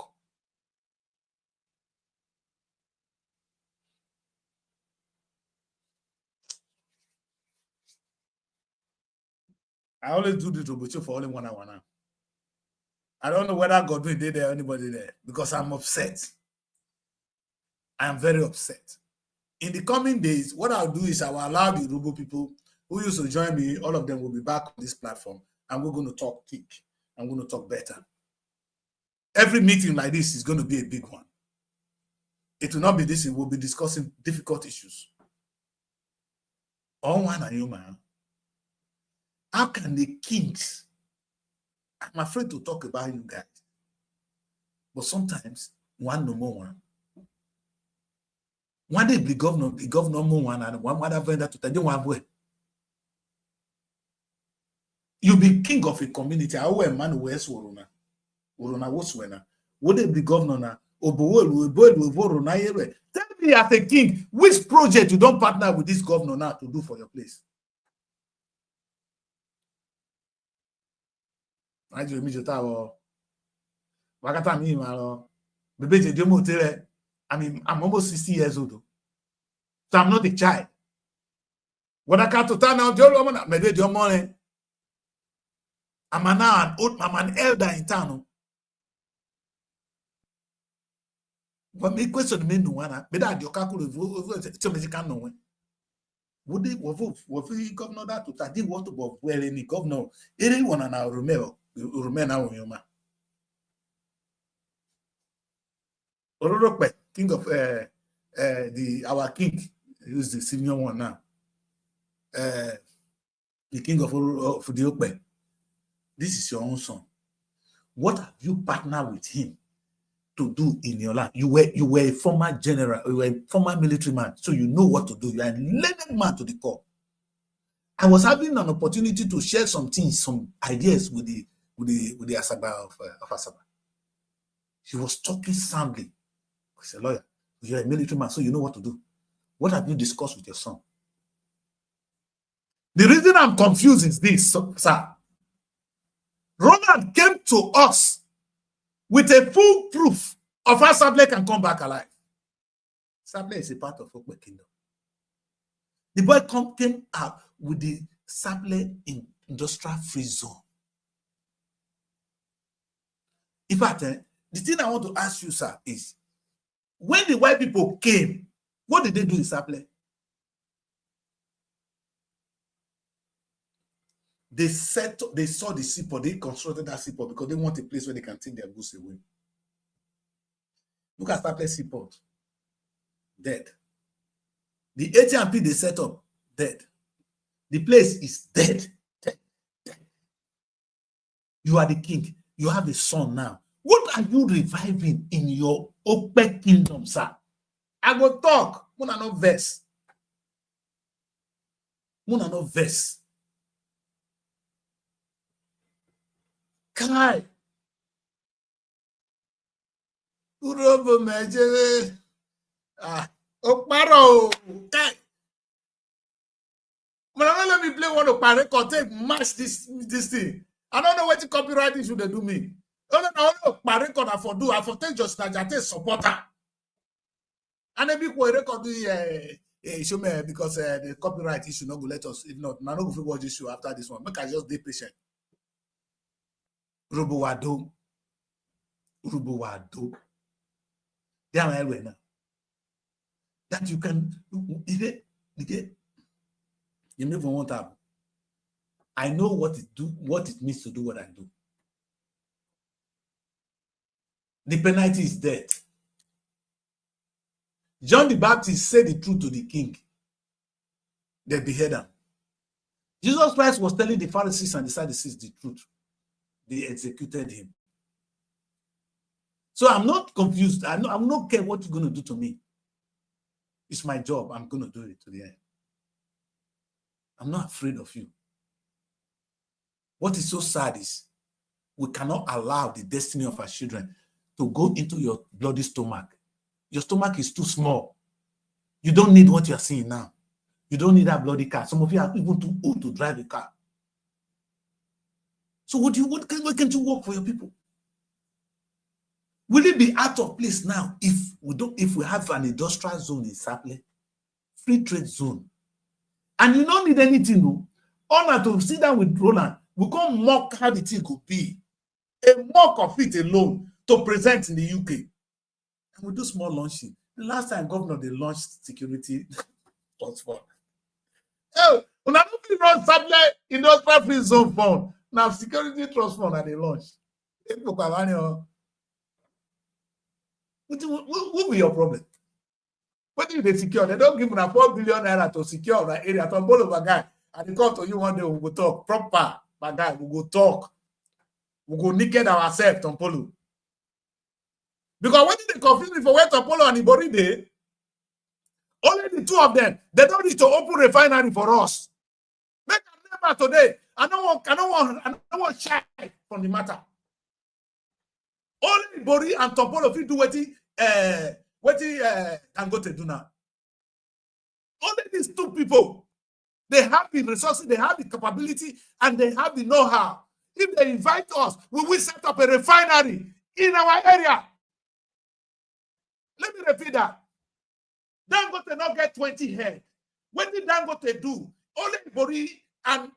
I always do the Robocho for only 1 hour now. I don't know whether Godwin did there or anybody there because I'm upset. I am very upset. In the coming days, what I'll do is I will allow the Urhobo people who used to join me, all of them will be back on this platform, and we're going to talk thick. I'm going to talk better. Every meeting like this is going to be a big one. It will not be this, we'll be discussing difficult issues. All one and you, man. How can the kings? I'm afraid to talk about you guys. But sometimes, one no more one. One day the governor more one, and one other vendor to tell you one way. You be king of a community. I wear man who wears Worona. Worona was winner. Would they be governor now? Tell me as a king, which project you don't partner with this governor now to do for your place? I mean, I'm almost 60 years old, so I'm not a child. When I come to town now, I'm an elder in town. But me question me no one, but that your calculate so me can know. Would they were governor that to tadi want to go where any governor anyone on our remain now in ma. Ororope, king of our king, who's the senior one now. The king of the Okpe. This is your own son. What have you partnered with him to do in your life? You were a former general, you were a former military man, so you know what to do. You are a learned man to the core. I was having an opportunity to share some things, some ideas with the Asaba of Asaba. He was talking soundly. He's a lawyer. You're a military man, so you know what to do. What have you discussed with your son? The reason I'm confused is this, sir. Roland came to us with a full proof of how Sable can come back alive. Sable is a part of Okpe Kingdom. The boy came out with the Sable industrial free zone. In fact, the thing I want to ask you, sir, is when the white people came, what did they do in Sable? They saw the seaport, they constructed that seaport because they want a place where they can take their goods away. Look at Sable seaport. Dead. The AT&P they set up, dead. The place is dead. Dead. You are the king. You have a son now. What are you reviving in your Okpe Kingdom, sir? I go talk. Muna no verse. Muna no verse. Kai. Urhobo Mejere. Okparo. Kai. Let me play one Okparo record. Take match this thing. I don't know what the copyright issue they do me. I don't know record I for do. I for take just Najate supporter. And then people record show me because the copyright issue not go let us. If not, I don't go watch this show after this one. Make I just be patient. Urhobo Wado. They are my now. That you can you never want to. I know what it means to do what I do. The penalty is death. John the Baptist said the truth to the king. They beheaded him. Jesus Christ was telling the Pharisees and the Sadducees the truth. They executed him. So I'm not confused. I'm not care what you're going to do to me. It's my job. I'm going to do it to the end. I'm not afraid of you. What is so sad is we cannot allow the destiny of our children to go into your bloody stomach. Your stomach is too small. You don't need what you are seeing now. You don't need that bloody car. Some of you are even too old to drive a car. So what can't you work for your people? Will it be out of place now if we have an industrial zone in Saple, free trade zone, and you don't need anything, no? Honor to sit down with Roland, we can't mock how the thing could be. A mock of it alone to present in the UK. And we do small launching. The last time governor they launched security transfer. Oh, when I don't run Saple industrial free zone fund. Now security trust fund and they launched. What will be your problem? What do they secure? They don't give them 4 billion naira to secure that area. To borrow a guy, and they come to you one day, we go talk proper. My guy, we go talk. We go naked ourselves, Tompolo. Because when they confuse me for where Tompolo and Ibori dey, only the two of them, they don't need to open refinery for us. Make a remember today. I don't want shy from the matter. Only Ibori and Tompolo fit do what Dangote do now. Only these two people, they have the resources, they have the capability, and they have the know-how. If they invite us, we will set up a refinery in our area. Let me repeat that. Dangote not get 20 head. What did Dangote do? Only Ibori and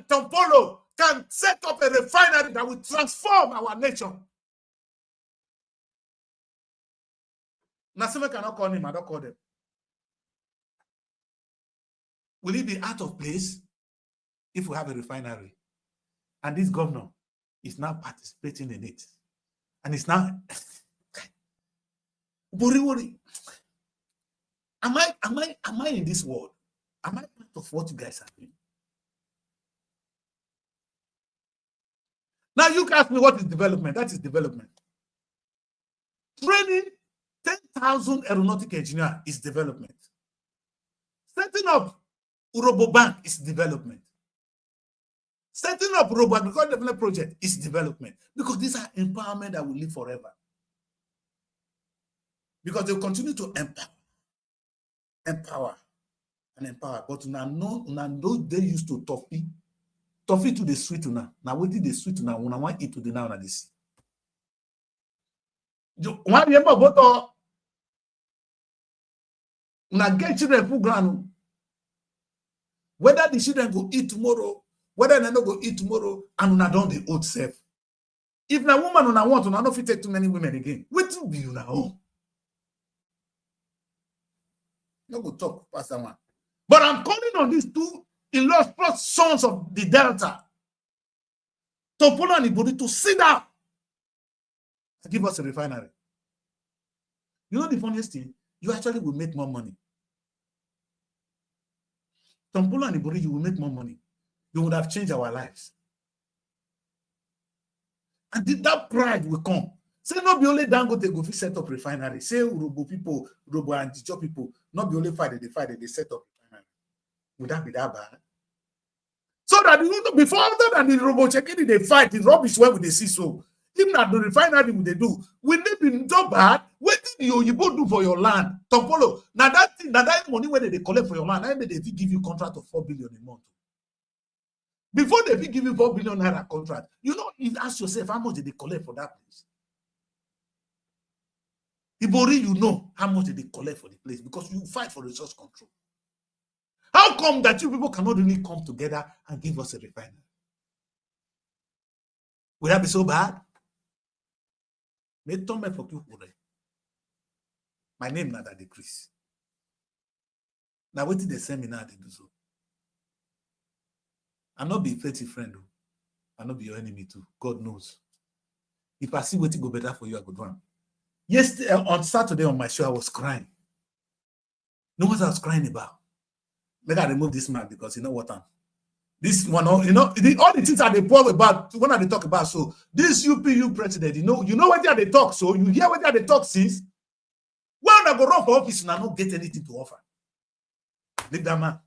Tompolo can set up a refinery that will transform our nation. Nasima cannot call him, I don't call them. Will it be out of place if we have a refinery? And this governor is now participating in it. And it's now worry. Am I in this world? Am I part of what you guys are doing? Now you ask me what is development? That is development. Training 10,000 aeronautic engineers is development. Setting up Urhobo Bank is development. Setting up Urhobo Agricultural Development Project is development. Because these are empowerment that will live forever. Because they will continue to empower. But now they used to toffee to the sweet now. Now what did the sweet now? When I want it to the now and this. One year about now get children full ground. Whether the children go eat tomorrow, whether they not go eat tomorrow, and una don the old self. If na woman una want, una no fit take too many women again. Wetin be una own? No go talk past that one. But I'm calling on these two illustrious sons of the Delta, Tompolo and Ibori, to sit down and give us a refinery. You know the funniest thing? You actually will make more money. Tompolo and Ibori, you will make more money. You would have changed our lives. And that pride will come. Say not be only Dangote go set up refinery. Say Urhobo people, Urhobo and Ticho people, not be only fight, they set up refinery. Would that be that bad? So that you know, before after that the Urhobo checking they fight, the rubbish where would they see so? Even at the refinery would they do? Will they be so bad? What did you both do for your land? Tompolo. Now that money where they collect for your land, and they give you contract of 4 billion a month. Before they give you 4 billion naira contract, you know, you ask yourself how much did they collect for that place? Ibori, you know how much did they collect for the place because you fight for resource control. How come that you people cannot really come together and give us a refinery? Would that be so bad? My name not that decrease. Now what did they send me now to do so? I'm not be a faithful friend. I'll not be your enemy too. God knows. If I see what go better for you, I go run. Yesterday, on Saturday on my show, I was crying. You know what I was crying about? Let I remove this man because you know what this one, you know, all the things that they talk about, when they talk about, so this UPU president, you know what they talk, so you hear what they talk since. When I go run for office and I don't get anything to offer. Leave that man.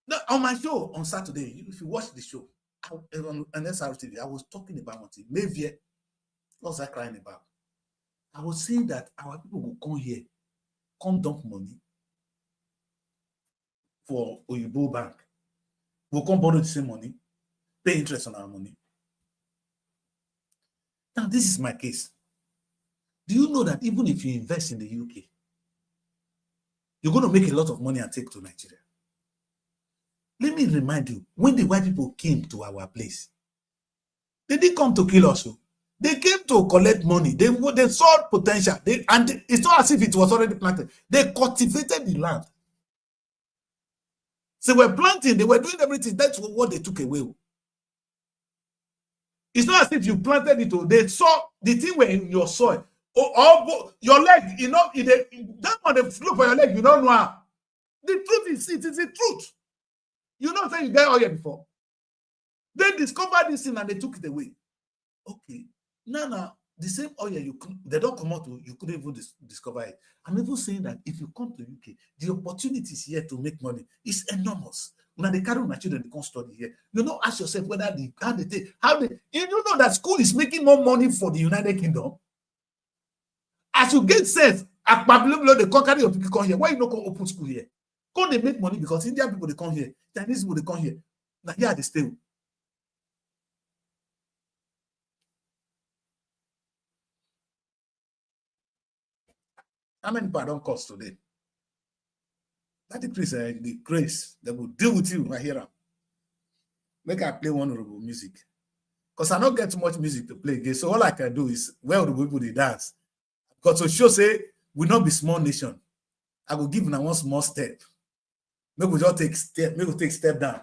Now, on my show on Saturday, if you watch the show, on SRTV, I was talking about what maybe what was I crying about? I was saying that our people will come here come dump money for Urhobo Bank. We'll come borrow the same money, pay interest on our money. Now, this is my case. Do you know that even if you invest in the UK, you're going to make a lot of money and take to Nigeria? Let me remind you, when the white people came to our place, they didn't come to kill us. They came to collect money. They saw potential. And it's not as if it was already planted. They cultivated the land. So they were planting, they were doing everything. That's what they took away. It's not as if you planted it. They saw the thing were in your soil. Or your leg, you know, that one they look for your leg, you don't know how. The truth is, it is the truth. You know, say you get oil before. They discovered this thing and they took it away. Okay. Now, the same oil they don't come out to, you couldn't even discover it. I'm even saying that if you come to UK, the opportunities here to make money is enormous. Now they carry my children, they can't study here. You know, ask yourself whether you know that school is making more money for the United Kingdom. As you get sense, they can't carry your people come here. Why you not come open school here? Can't they make money because Indian people they come here, Chinese people they come here. Now here they stay. How many people don't cost today? That decrease, the grace that will deal with you right here. Make I play one Urhobo music. Because I don't get too much music to play again. So all I can do is where the people they dance. Because to show say we not be small nation. I will give now one small step. Maybe we just take step, maybe we take step down.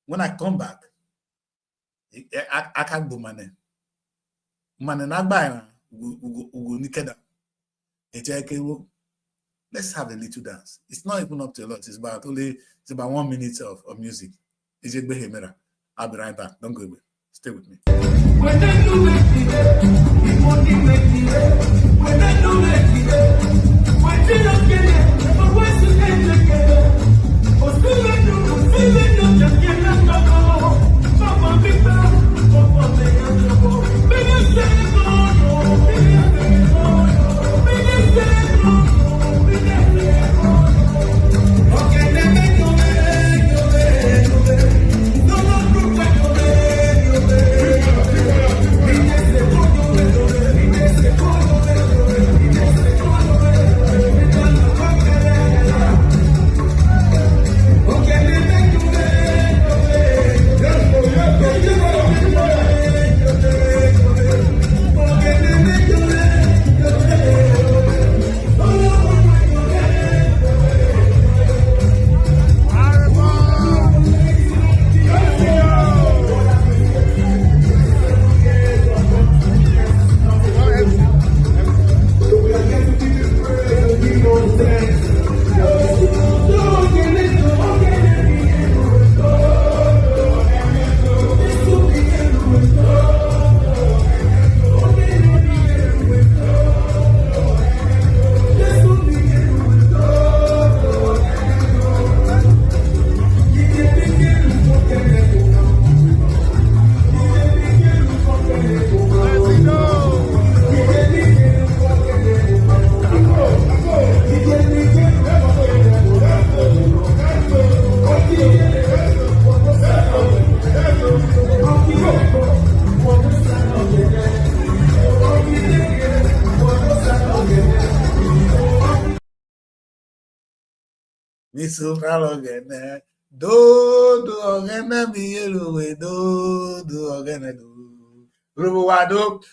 When I come back, I can't go man. Man, not buy we go naked. Let's have a little dance. It's not even up to a lot. It's about 1 minute of music. I'll be right back. Don't go away. Stay with me. When they do it, we won't make it. When they do it, when they don't get it, but what's the end of it? Oh, still I do, just get them go. Papa, big bang, Papa, make it go. Big and say no, big and say no, big and say no, big and say no. Okay, then make it.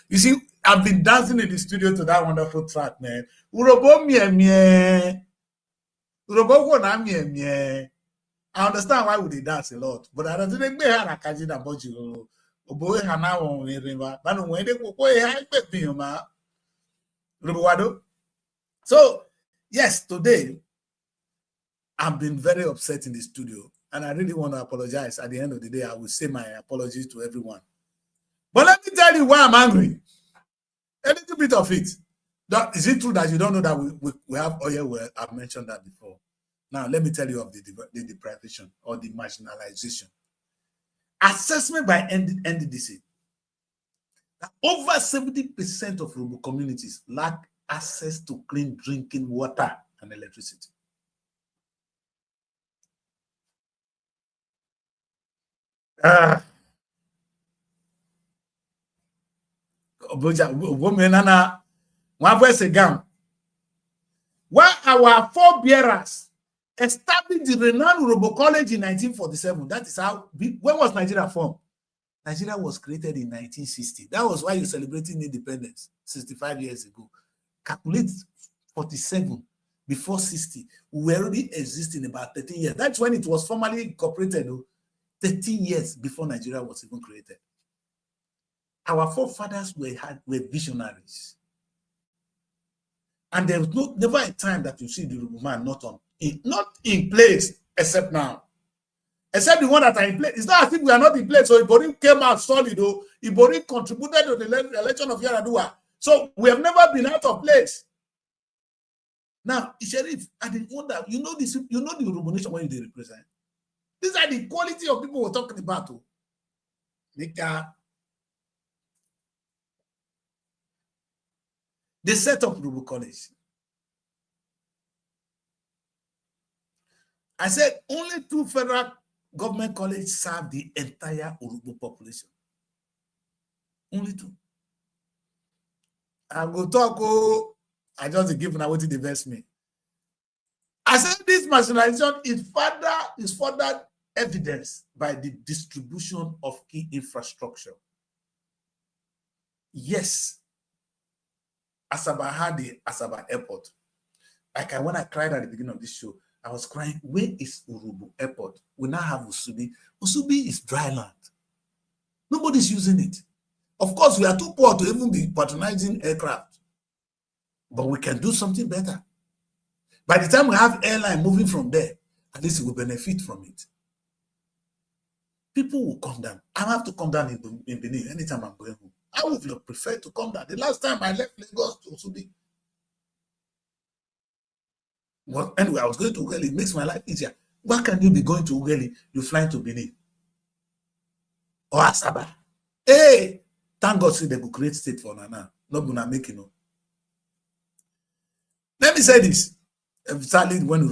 You see, I've been dancing in the studio to that wonderful track, man. Urhobo Urhobo I understand why would they dance a lot, but I don't think they have a kaji about you. So, yes, today I've been very upset in the studio, and I really want to apologize. At the end of the day, I will say my apologies to everyone. But let me tell you why I'm angry. A little bit of it. Is it true that you don't know that we have oil well? I've mentioned that before. Now, let me tell you of the deprivation or the marginalization. Assessment by NDDC. Over 70% of Urhobo communities lack access to clean drinking water and electricity. While our forebearers established the renowned Urhobo College in 1947, that is how, when was Nigeria formed? Nigeria was created in 1960. That was why you're celebrating independence 65 years ago. Calculate 47 before 60. We were already existing about 13 years. That's when it was formally incorporated, 13 years before Nigeria was even created. Our forefathers were visionaries. And there was never a time that you see the Urhobo man not in place, except now. Except the one that are in place. It's not as if we are not in place. So Ibori came out solid, though. Ibori contributed to the election of Yar'Adua. So we have never been out of place. Now, Sheriff, I didn't wonder, you know this, you know the Urhobo nation when they represent. These are the quality of people we're talking about. They set up Urhobo College. I said only 2 federal government colleges serve the entire Urhobo population. Only 2. I go talk, I just give now what it invest me. I said this marginalization is further evidenced by the distribution of key infrastructure. Yes, Asaba had the Asaba Airport. Like when I cried at the beginning of this show, I was crying, where is Urhobo Airport? We now have Usubi. Usubi is dry land. Nobody's using it. Of course, we are too poor to even be patronizing aircraft. But we can do something better. By the time we have airline moving from there, at least we will benefit from it. People will come down. I have to come down in Benin anytime I'm going home. I would have preferred to come down. The last time I left Lagos to Usubi. Well, anyway, I was going to Ughelli. It makes my life easier. Why can you be going to Ughelli? You flying to Benin or Asaba? Hey, thank God, see they could create state for Nana. Not gonna make it. No. Let me say this. Exactly when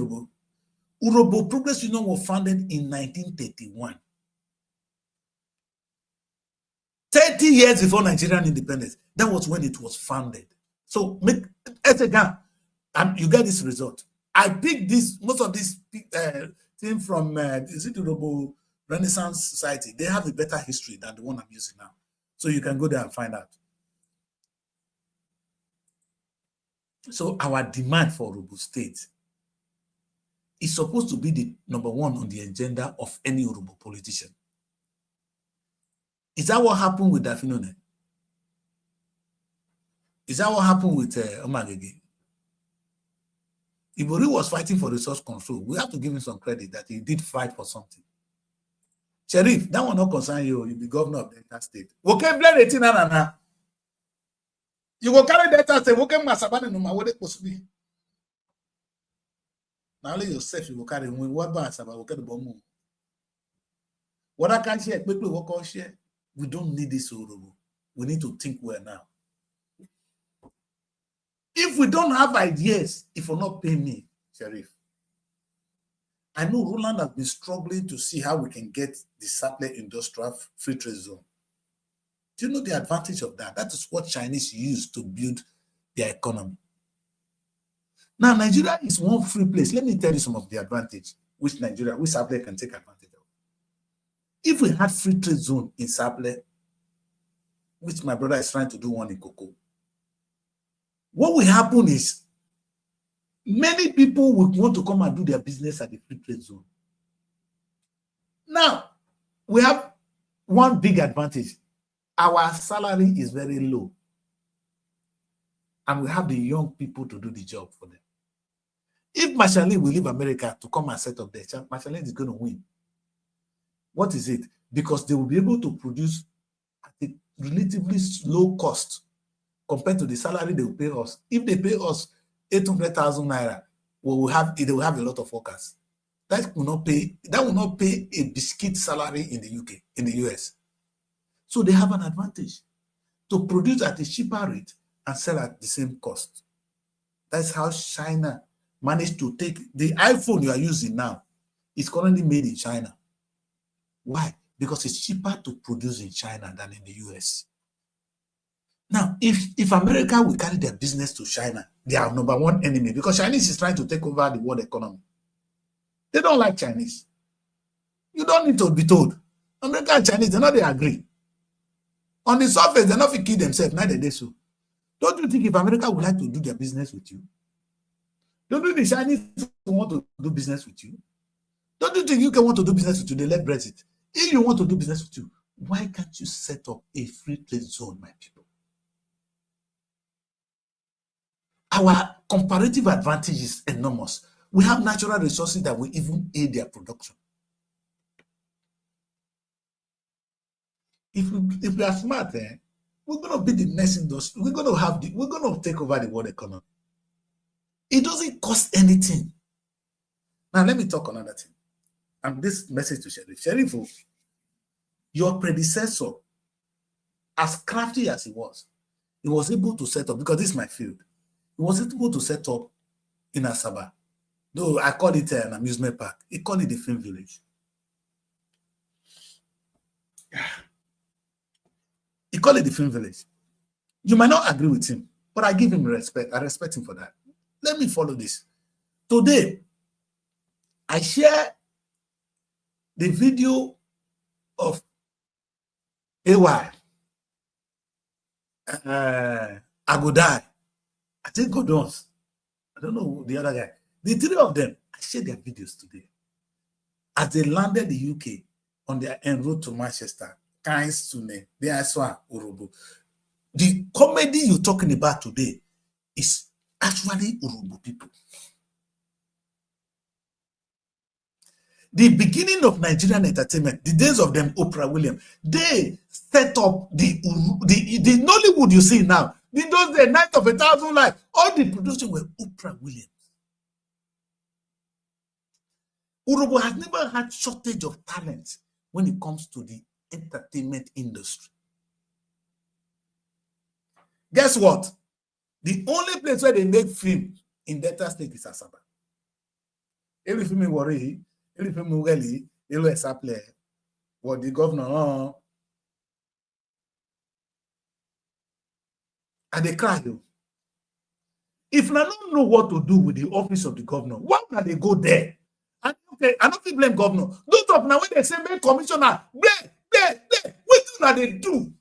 Urhobo Progress Union was founded in 1931. 30 years before Nigerian independence. That was when it was founded. So make it again, and you get this result. I picked this, most of this thing from is it Urhobo Renaissance Society. They have a better history than the one I'm using now. So you can go there and find out. So our demand for Urhobo State is supposed to be the #1 on the agenda of any Urhobo politician. Is that what happened with Dafinone? Is that what happened with Omagege? Ibori was fighting for resource control. We have to give him some credit that he did fight for something. Sheriff, that will not concern you. You'll be governor of the entire state. Okay, blame it in. You will carry that and say, okay, Masabani no ma what it supposed to be. Now only yourself you will carry what ba Asaba will carry bomb. What I can share, people will call share. We don't need this Urhobo. We need to think well now. If we don't have ideas, if you're not paying me, Sheriff, I know Roland has been struggling to see how we can get the Sapele Industrial Free Trade Zone. Do you know the advantage of that? That is what Chinese use to build their economy. Now, Nigeria is one free place. Let me tell you some of the advantage which Sapele can take advantage of. If we had free trade zone in Sapele, which my brother is trying to do one in Cocoa, what will happen is many people will want to come and do their business at the free trade zone. Now, we have one big advantage. Our salary is very low. And we have the young people to do the job for them. If Mashalin will leave America to come and set up their church, Mashalin is going to win. What is it? Because they will be able to produce at a relatively low cost compared to the salary they will pay us. If they pay us 800,000 naira, they will have a lot of workers. That will not pay a biscuit salary in the UK, in the US. So they have an advantage to produce at a cheaper rate and sell at the same cost. That's how China managed to take the iPhone you are using now is currently made in China. Why? Because it's cheaper to produce in China than in the US. Now, if America will carry their business to China, they are number one enemy because Chinese is trying to take over the world economy. They don't like Chinese. You don't need to be told. America and Chinese, they know they agree. On the surface, they're not kill themselves, neither they so. Don't you think if America would like to do their business with you? Don't you think the Chinese want to do business with you? Don't you think UK want to do business with you? They let Brexit. If you want to do business with you, why can't you set up a free trade zone, my people? Our comparative advantage is enormous. We have natural resources that will even aid their production. If we are smart, we're going to be the next industry. We're going to take over the world economy. It doesn't cost anything. Now, let me talk another thing. And this message to Sheriff. Sheriff, your predecessor, as crafty as he was able to set up, because this is my field, he was able to set up in Asaba. Though I call it an amusement park. He called it the film village. He called it the film village. You might not agree with him, but I give him respect. I respect him for that. Let me follow this. Today, I share the video of AY. I go die. I think Godons. I don't know the other guy. The three of them, I share their videos today. As they landed the UK on their en route to Manchester, they are Urhobo. The comedy you're talking about today is actually Urhobo people. The beginning of Nigerian entertainment, the days of them, Oprah Williams, they set up the Nollywood you see now. In those days, Night of 1,000 Lives, all the production were Oprah Williams. Urhobo has never had shortage of talent when it comes to the entertainment industry. Guess what? The only place where they make film in Delta State is Asaba. Every film in Warri, every film in Ughelli, every play. What the governor, and they cry you. If I don't know what to do with the office of the governor, why can they go there? And okay, I don't blame governor. Don't talk now when they say make commissioner, what do they do?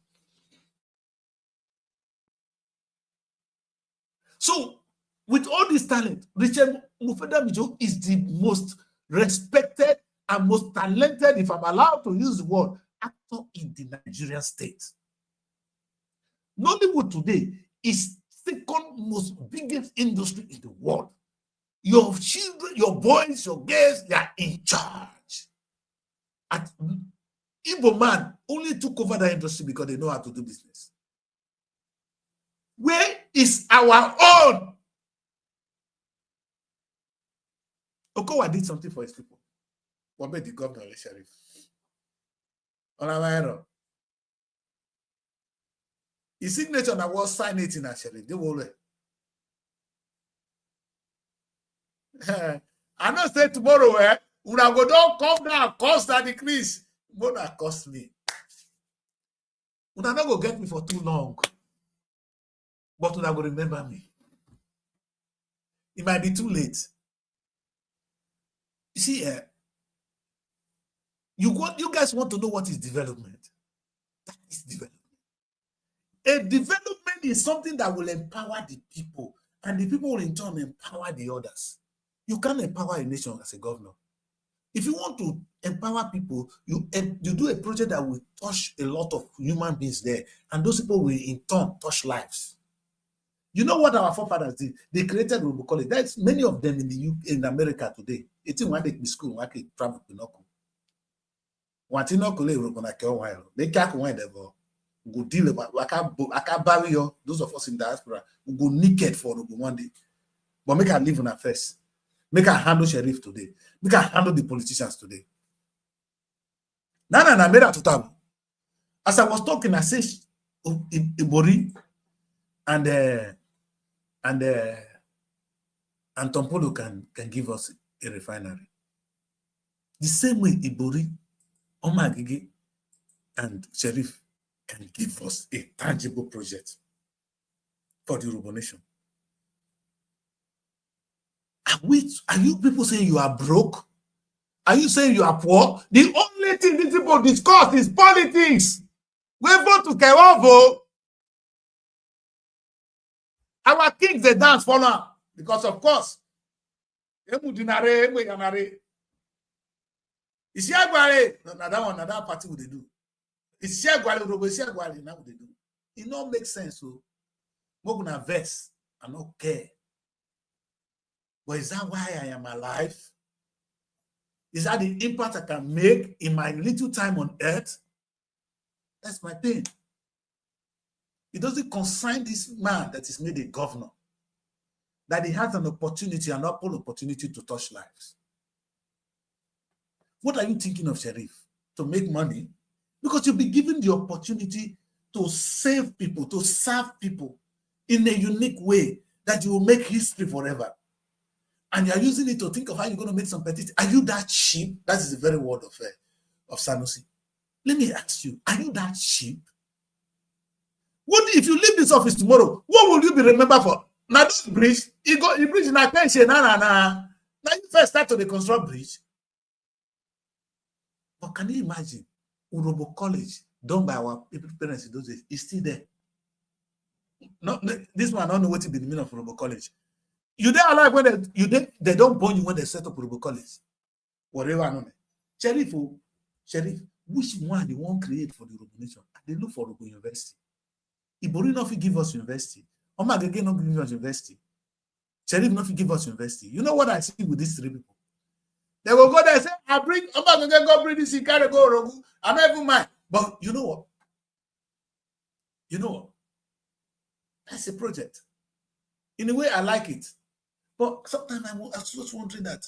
So, with all this talent, Richard Mufeda is the most respected and most talented, if I'm allowed to use the word, actor in the Nigerian state. Nollywood today is second most biggest industry in the world. Your children, your boys, your girls, they are in charge. Igbo man only took over the industry because they know how to do business. Where is our own? Okowa did something for his people. What about the governor, the sheriff? His signature na was sign it in a sheriff. They will. I know say tomorrow, una go don't come down, cost that decrease. But that cost me. Una not go get me for too long. But una go remember me. It might be too late. You see, you guys want to know what is development? That is development. A development is something that will empower the people, and the people will in turn empower the others. You can't empower a nation as a governor. If you want to empower people, you do a project that will touch a lot of human beings there, and those people will in turn touch lives. You know what our forefathers did? They created Urhobo College. That's many of them in the UK, in America today. It's in one day school, one day travel to Noku. One thing not college Urhobo na kyo while. They can't go there go deal about. I can't bury you. Those of us in diaspora will go naked for Urhobo one day. But make her live on her face. Make her handle sheriff today. Make her handle the politicians today. Now, I made her to tab. As I was talking, I said, Ibori and and Tompolo can give us a refinery. The same way Ibori, Omagigi, and Sheriff can give us a tangible project for the Urhobo nation. Are you people saying you are broke? Are you saying you are poor? The only thing these people discuss is politics. We vote to Kewovo. Our kings, they dance for now. Because, of course, you see, that one, that party would they do. It's Urhobo, now would they do. It don't make sense. So, we're going to vex and not care. But is that why I am alive? Is that the impact I can make in my little time on earth? That's my thing. It doesn't concern this man that is made a governor, that he has an opportunity, an ample opportunity to touch lives. What are you thinking of, Sheriff? To make money? Because you'll be given the opportunity to save people, to serve people in a unique way that you will make history forever. And you're using it to think of how you're going to make some petty. Are you that cheap? That is the very word of Sanusi. Let me ask you, are you that cheap? What if you leave this office tomorrow? What will you be remembered for? Now this bridge, you bridge in attention. Now you first start to construct bridge. But can you imagine Urhobo College done by our parents in those days is still there? No, this one I don't know what to be the meaning of Urhobo College. You there alive when they don't born you when they set up Urhobo College. Whatever I know. Sheriff, which one they won't create for the Urhobo nation? They look for Urhobo University. Ibori not give us university. Omagege not give us university. Sheriff not give us university. You know what I see with these three people? They will go there and say, I bring Omagege go bring this, carry go Urhobo. I'm not even mine. But you know what? You know what? That's a project. In a way, I like it. But sometimes I was just wondering that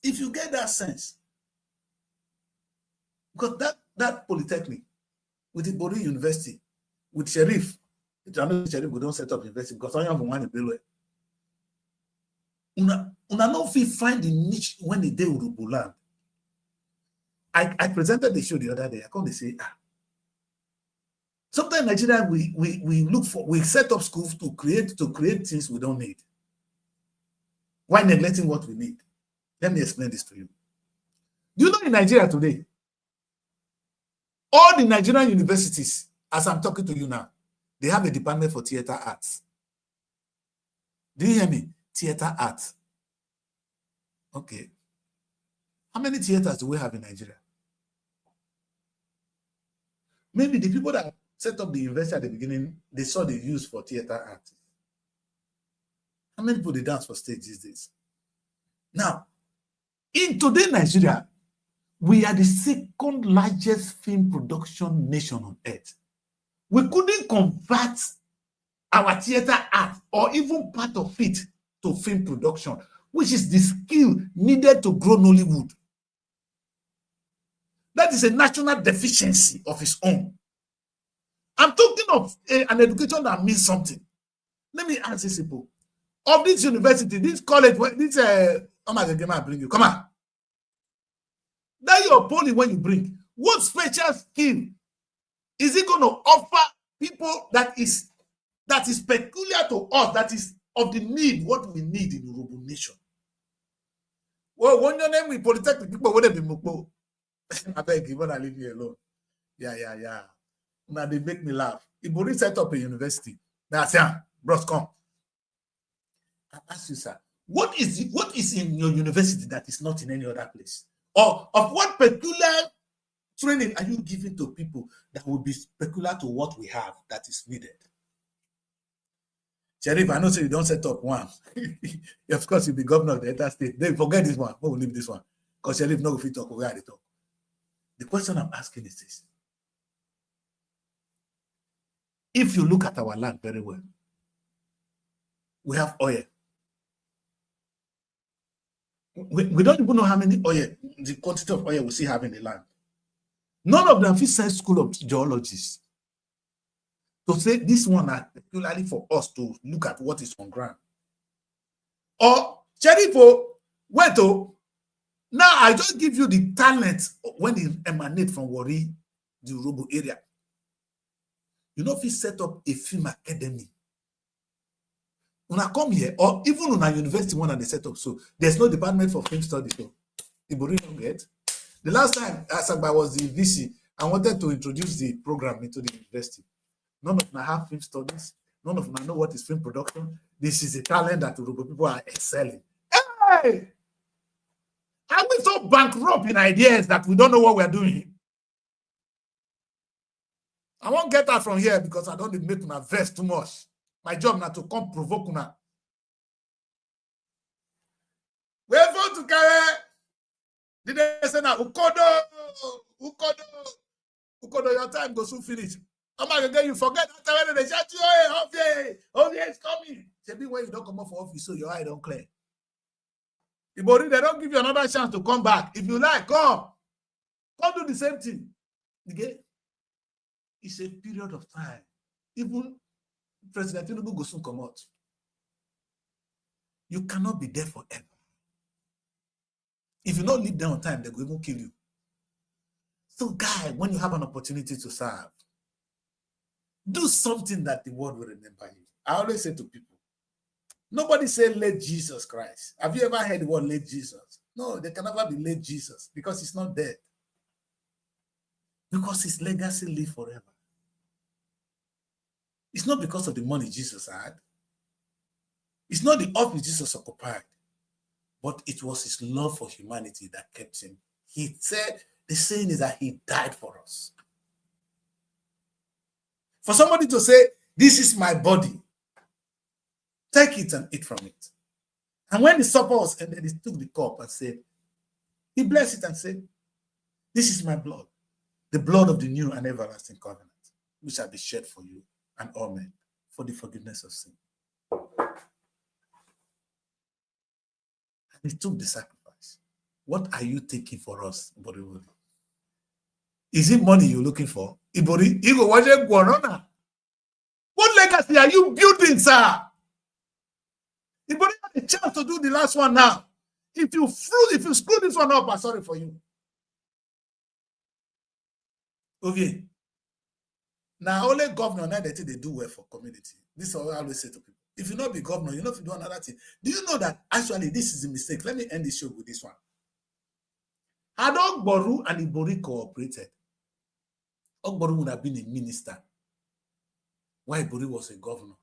if you get that sense, because that polytechnic with the Ibori University, with Sheriff, I know Sheriff we don't set up university because I have one in Belway. Una no fit find the niche when they do Urhobo land. I presented the show the other day. I come to say, sometimes in Nigeria we set up schools to create things we don't need. Why neglecting what we need? Let me explain this to you. Do you know in Nigeria today, all the Nigerian universities, as I'm talking to you now, they have a department for theater arts. Do you hear me? Theater arts. Okay. How many theaters do we have in Nigeria? Maybe the people that set up the university at the beginning, they saw the use for theater arts. How many people they dance for stage these days? Now, in today Nigeria, we are the second largest film production nation on earth. We couldn't convert our theater art or even part of it to film production, which is the skill needed to grow Nollywood. That is a national deficiency of its own. I'm talking of an education that means something. Let me ask you simple. Of this university, this college, this I bring you. Come on. That your poly when you bring. What special skill is it going to offer people that is peculiar to us, that is of the need, what we need in Urhobo nation? Well, when your name we polytechnic people would be mukbo. I beg you, wanna leave me alone. Yeah. Now they make me laugh. Ibori set up a university. Now say, bros, come. I ask you, sir, what is in your university that is not in any other place? Or of what peculiar training are you giving to people that will be peculiar to what we have that is needed? Sheriff, I know so you don't set up one. Of course, you'll be governor of the entire state. Then forget this one. We'll leave this one. Because Sheriff no fit talk where they talk. The question I'm asking is this. If you look at our land very well, we have oil. We don't even know how many oil, the quantity of oil we still have in the land. None of them fit send school of geologists to say this one are particularly for us to look at what is on ground. Or Cherifo, wait, oh, now I just give you the talent when it emanates from Warri, the Urhobo area. You know, if you set up a film academy, when I come here, or even on a university one and they set up, so there's no department for film studies. So Ibori don't get. The last time Asagba was the VC, I wanted to introduce the program into the university. None of them have film studies. None of them know what is film production. This is a talent that Urhobo people are excelling. Hey! Are we so bankrupt in ideas that we don't know what we're doing? I won't get out from here because I don't make una vex too much. My job now to come provoke una. We want to carry. Did they say now? Ukodo, your time goes soon finish. Oh my God, you forget that time they shout you, oh yeah, it's coming. Maybe when you don't come up for office, so your eye don't clear. Ibori, they don't give you another chance to come back. If you like, come do the same thing. Okay? It's a period of time. Even President Tinubu will soon come out. You cannot be there forever. If you don't leave them on time, they will even kill you. So, guy, when you have an opportunity to serve, do something that the world will remember you. I always say to people, nobody say late Jesus Christ. Have you ever heard the word late Jesus? No, they can never be late Jesus because he's not dead. Because his legacy lives forever. It's not because of the money Jesus had. It's not the office Jesus occupied. But it was his love for humanity that kept him. He said, the saying is that he died for us. For somebody to say, this is my body, take it and eat from it. And when the supper was ended, he took the cup and said, he blessed it and said, this is my blood, the blood of the new and everlasting covenant, which shall be shed for you and all men for the forgiveness of sin. And he took the sacrifice. What are you taking for us, Ibori? Is it money you're looking for? Ibori, what legacy are you building, sir? Ibori had a chance to do the last one now. If you screw this one up, I'm sorry for you. Okay. Now, only governor now that they do well for community. This is what I always say to people. If you not be governor, you know if you do another thing. Do you know that actually this is a mistake? Let me end this show with this one. Had Ogboru and Ibori cooperated, Ogboru would have been a minister while Ibori was a governor.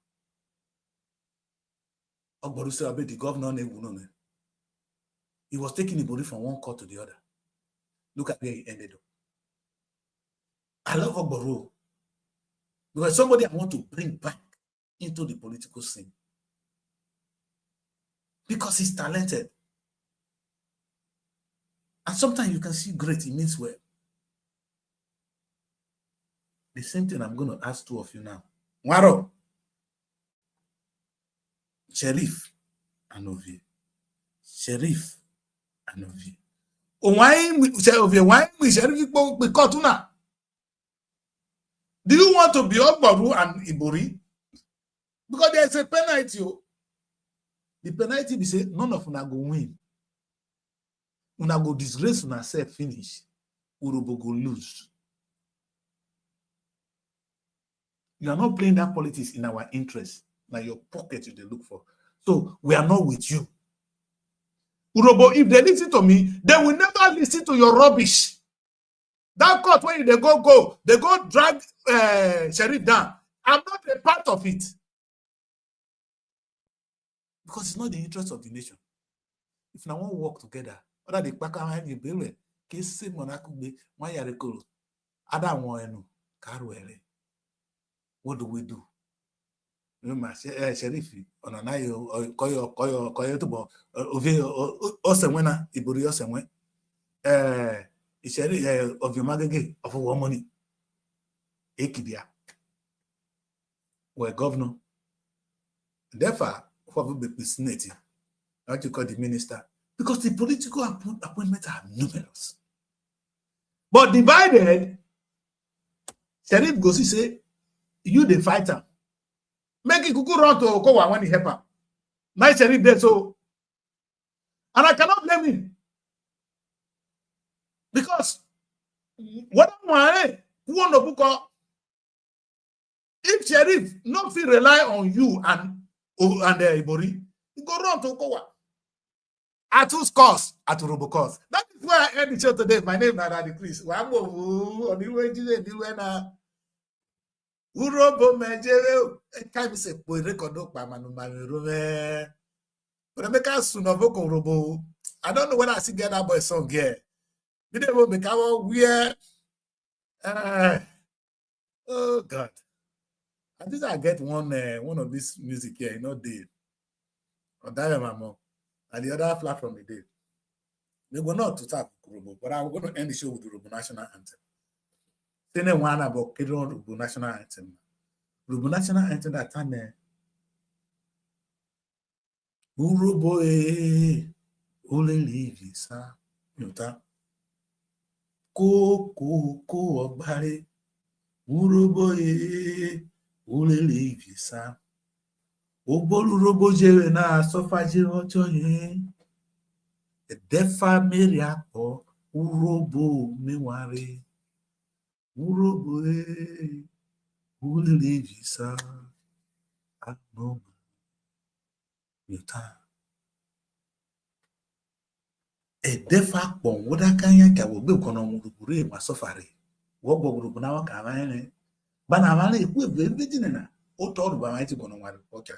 Ogboru said, the governor, he was taking Ibori from one court to the other. Look at where he ended up. I love Ogboru because somebody I want to bring back into the political scene because he's talented. And sometimes you can see great, it means well. The same thing I'm going to ask two of you now. Waro, Sheriff, and Ovie. Sheriff, and Ovie. Why we Sheriff be caught now? Do you want to be Ogboru and Ibori? Because there's a penalty. The penalty be say none of una go win. Una go disgrace una self finish. Urhobo go lose. You are not playing that politics in our interest. Now your pocket you they look for. So we are not with you. Urhobo, if they listen to me, they will never listen to your rubbish. That court when they go drag Sheriff down. I'm not a part of it. Because it's not the interest of the nation. If now want to work together, other the back and the bill, case say Monaco be one year ago. Other one Carwere. What do we do? Remember, Sheriff on an eye or koyo to bo Osemwena, Ibori Osemwe. Sheriff of your magage of one money. Ekidia. We're governor. Therefore, what be personality? What you call the minister? Because the political appointments are numerous. But divided, Sheriff goes to say, you the fighter. Make it kuku run to Okowa when he help him. My Sheriff there, so And I cannot blame him. Because what if Sheriff not feel rely on you and Ibori, you go run to Kowa. At whose cost? At Urhobo cost. That is why I end the show today. My name is Nara Chris. Urhobo Mejere. Can't say boy record up by Manu. But I make us soon of Urhobo. I don't know when I see get that boy song here. Did they make our weird? Oh God. I think I get one of this music here, you know, the or Diamond and the other platform they did. They were not to tap Urhobo, but I'm going to end the show with the Urhobo National Anthem. Then one about Urhobo National Anthem. Urhobo National Anthem that time there. Urhobo ole leave sir. Yuta. Ko ogbare. Urhobo ole leave sir. Ogbolu Urhobo jere na sofaje ojo yen. Defa meri apo Urhobo meware. Urhobo ole leave sir. No. Yuta. Defa pon woda kanya ka wo gbe kono muruburu e ma sofare. Wo gbogbo na wa ka ran bana mala eku everything na o to ba ma ti kono wa okay.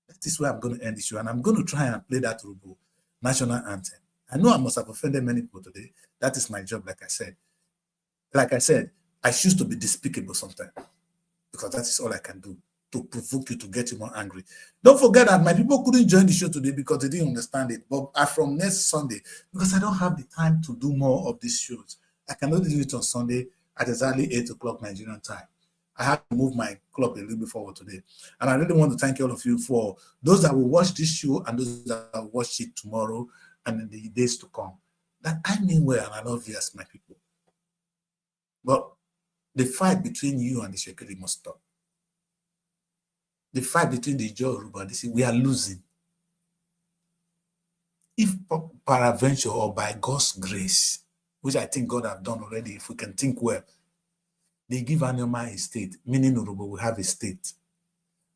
That is where I'm going to end the show, and I'm going to try and play that Urhobo National Anthem. I know I must have offended many people today. That is my job, like I said. I choose to be despicable sometimes because that is all I can do to provoke you, to get you more angry. Don't forget that my people couldn't join the show today because they didn't understand it. But from next Sunday, because I don't have the time to do more of these shows, I can only do it on Sunday at exactly 8 o'clock Nigerian time. I have to move my clock a little bit forward today. And I really want to thank all of you for those that will watch this show and those that will watch it tomorrow and in the days to come. That I mean well and I love you as my people. But the fight between you and the Shekiri must stop. The fight between the Urhobo and the Shekiri, we are losing. If peradventure or by God's grace, which I think God have done already, if we can think well, they give Anyoma a state, meaning Urhobo will have a state.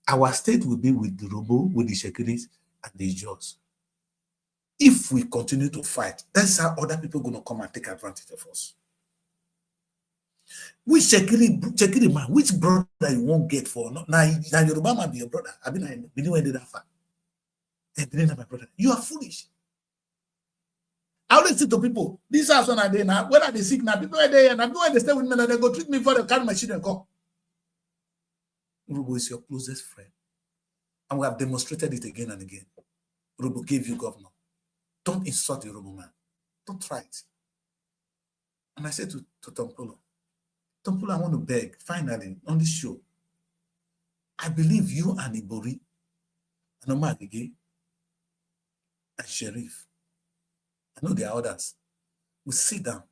Our state will be with the Urhobo, with the Shekiris, and the Ijaws. If we continue to fight, that's how other people are going to come and take advantage of us. Which Shekiri man, which brother you won't get for? Now Yoruba man be your brother. I mean, I didn't that far. My brother. You are foolish. I always say to people, this house when I day now, when are they sick now? People are there and I'm going to stay with me and they go treat me for the carry my children go. Urhobo is your closest friend. And we have demonstrated it again and again. Urhobo gave you governor. Don't insult the Urhobo man. Don't try it. And I said to Tompolo, I want to beg, finally, on this show. I believe you and Ibori, and Omagege, and Sheriff, I know there are others, will sit down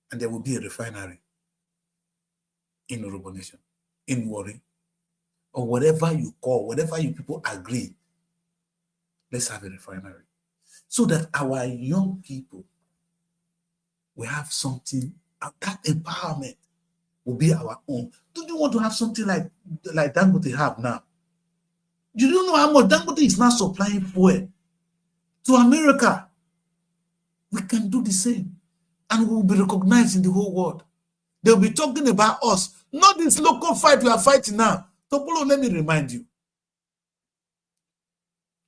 and there will be a refinery in Urhobo Nation, in Warri, or whatever you call, whatever you people agree, let's have a refinery. So that our young people will have something, that empowerment will be our own. Don't you want to have something like Dangote have now? You don't know how much Dangote is now supplying fuel to America. We can do the same. And we will be recognized in the whole world. They'll be talking about us. Not this local fight we are fighting now. Topolo, let me remind you.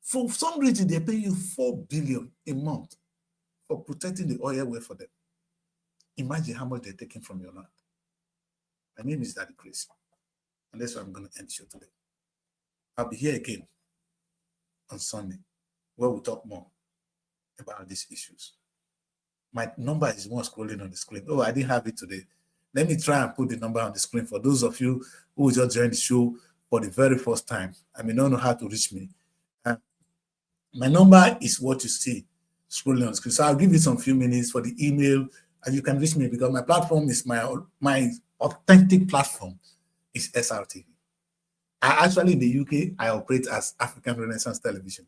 For some reason, they pay you 4 billion a month for protecting the oil well for them. Imagine how much they're taking from your land. My name is Daddy Chris. And that's why I'm going to end the show today. I'll be here again on Sunday, where we'll talk more about these issues. My number is one scrolling on the screen. Oh, I didn't have it today. Let me try and put the number on the screen for those of you who just joined the show for the very first time. I may not know how to reach me. My number is what you see scrolling on the screen. So I'll give you some few minutes for the email, and you can reach me because my platform is my authentic platform is SRTV. I actually in the UK, I operate as African Renaissance Television.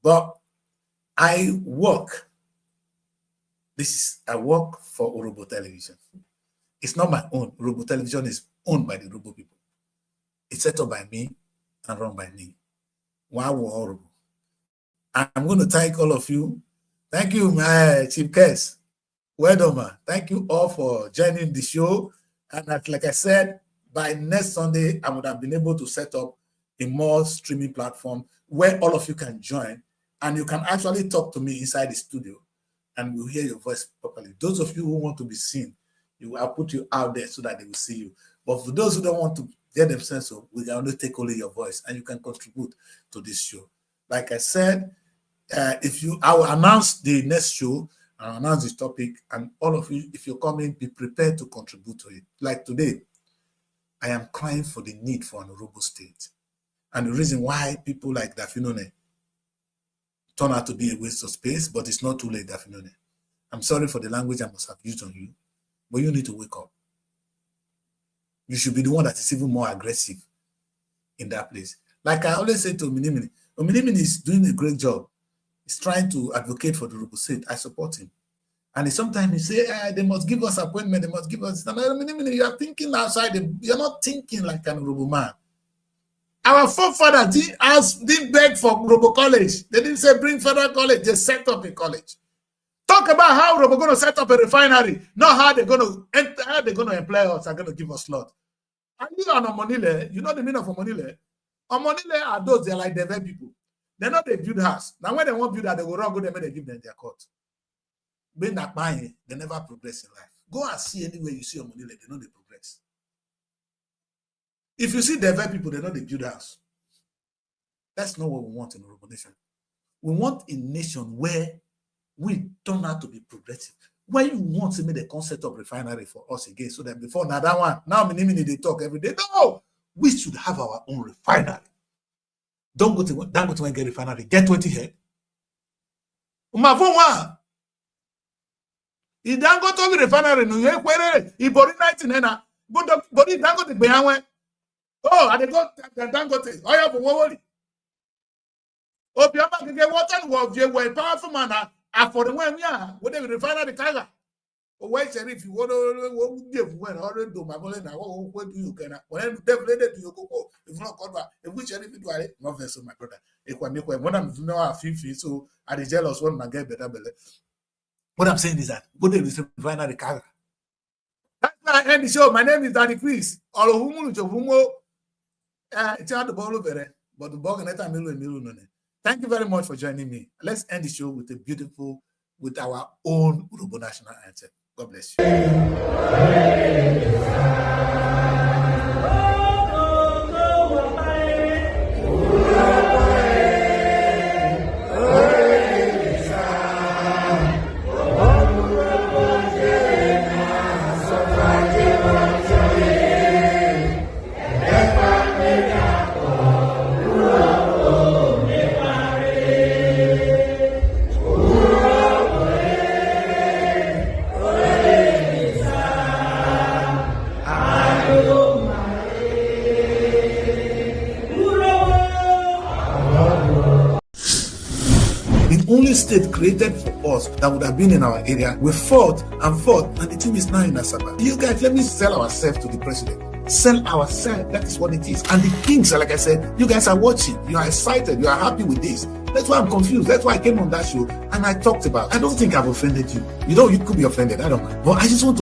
But I work for Urhobo Television. It's not my own. Urhobo Television is owned by the Urhobo people. It's set up by me and run by me. Wow, I'm going to thank all of you. Thank you, my Chief Kes. Well done, man. Thank you all for joining the show. And like I said, by next Sunday, I would have been able to set up a more streaming platform where all of you can join and you can actually talk to me inside the studio and we'll hear your voice properly. Those of you who want to be seen, I'll put you out there so that they will see you. But for those who don't want to get themselves so, we can only take only your voice and you can contribute to this show. Like I said, I will announce the next show, I'll announce this topic, and all of you, if you're coming, be prepared to contribute to it. Like today, I am crying for the need for an Urhobo state. And the reason why people like Dafinone turn out to be a waste of space, but it's not too late, Dafinone. I'm sorry for the language I must have used on you, but you need to wake up. You should be the one that is even more aggressive in that place. Like I always say to Ominimini, Ominimini is doing a great job. He's trying to advocate for the Urhobo state. I support him. And sometimes he say, they must give us appointment, they must give us. You are thinking outside, you're not thinking like an Urhobo man. Our forefathers didn't beg for Urhobo College. They didn't say bring federal college, they set up a college. Talk about how Urhobo going to set up a refinery, not how they're going to employ us, are going to give us lot. And you are Omonile, you know the meaning of Omonile? Omonile are those, they're like the very people. They know they build house. Now when they want to build that, they go wrong, they give them their court. Being that money, they never progress in life. Go and see anywhere you see Omonile, they know they progress. If you see the very people, they know they build house. That's not what we want in a Urhobo nation. We want a nation where we turn out to be progressive. Why you want to make the concept of refinery for us again, so that before now that one, now they talk every day. No, we should have our own refinery. Don't go to and get refinery. Get 20 head. He don't go to the refinery. No, he bought 19 hena. But he don't go to Behanwe. Oh, and they go don't go to. Oh, yeah, but what worry? Oh, Biama can get water and walk. You were powerful man. For the one, yeah, whatever refinery Kaga. Oh, wait, sir, if you want to give when already do my money now, what do you can? When definitely do you go? If not, if we share it, not vessel, my brother. If I make one, I'm not 50, so I the jealous one, I get better. What I'm saying is that go to the refinery Kaga. That's why I end the show. My name is Danny Chris. All of whom it's not the ball over, but the ball and that Thank you very much for joining me. Let's end the show with with our own Urhobo national anthem. God bless state created for us that would have been in our area. We fought, and the team is now in Asaba. You guys, let me sell ourselves to the president. Sell ourselves, that is what it is. And the kings, like I said, you guys are watching, you are excited, you are happy with this. That's why I'm confused. That's why I came on that show and I talked about. I don't think I've offended you. You know, you could be offended, I don't mind. But I just want to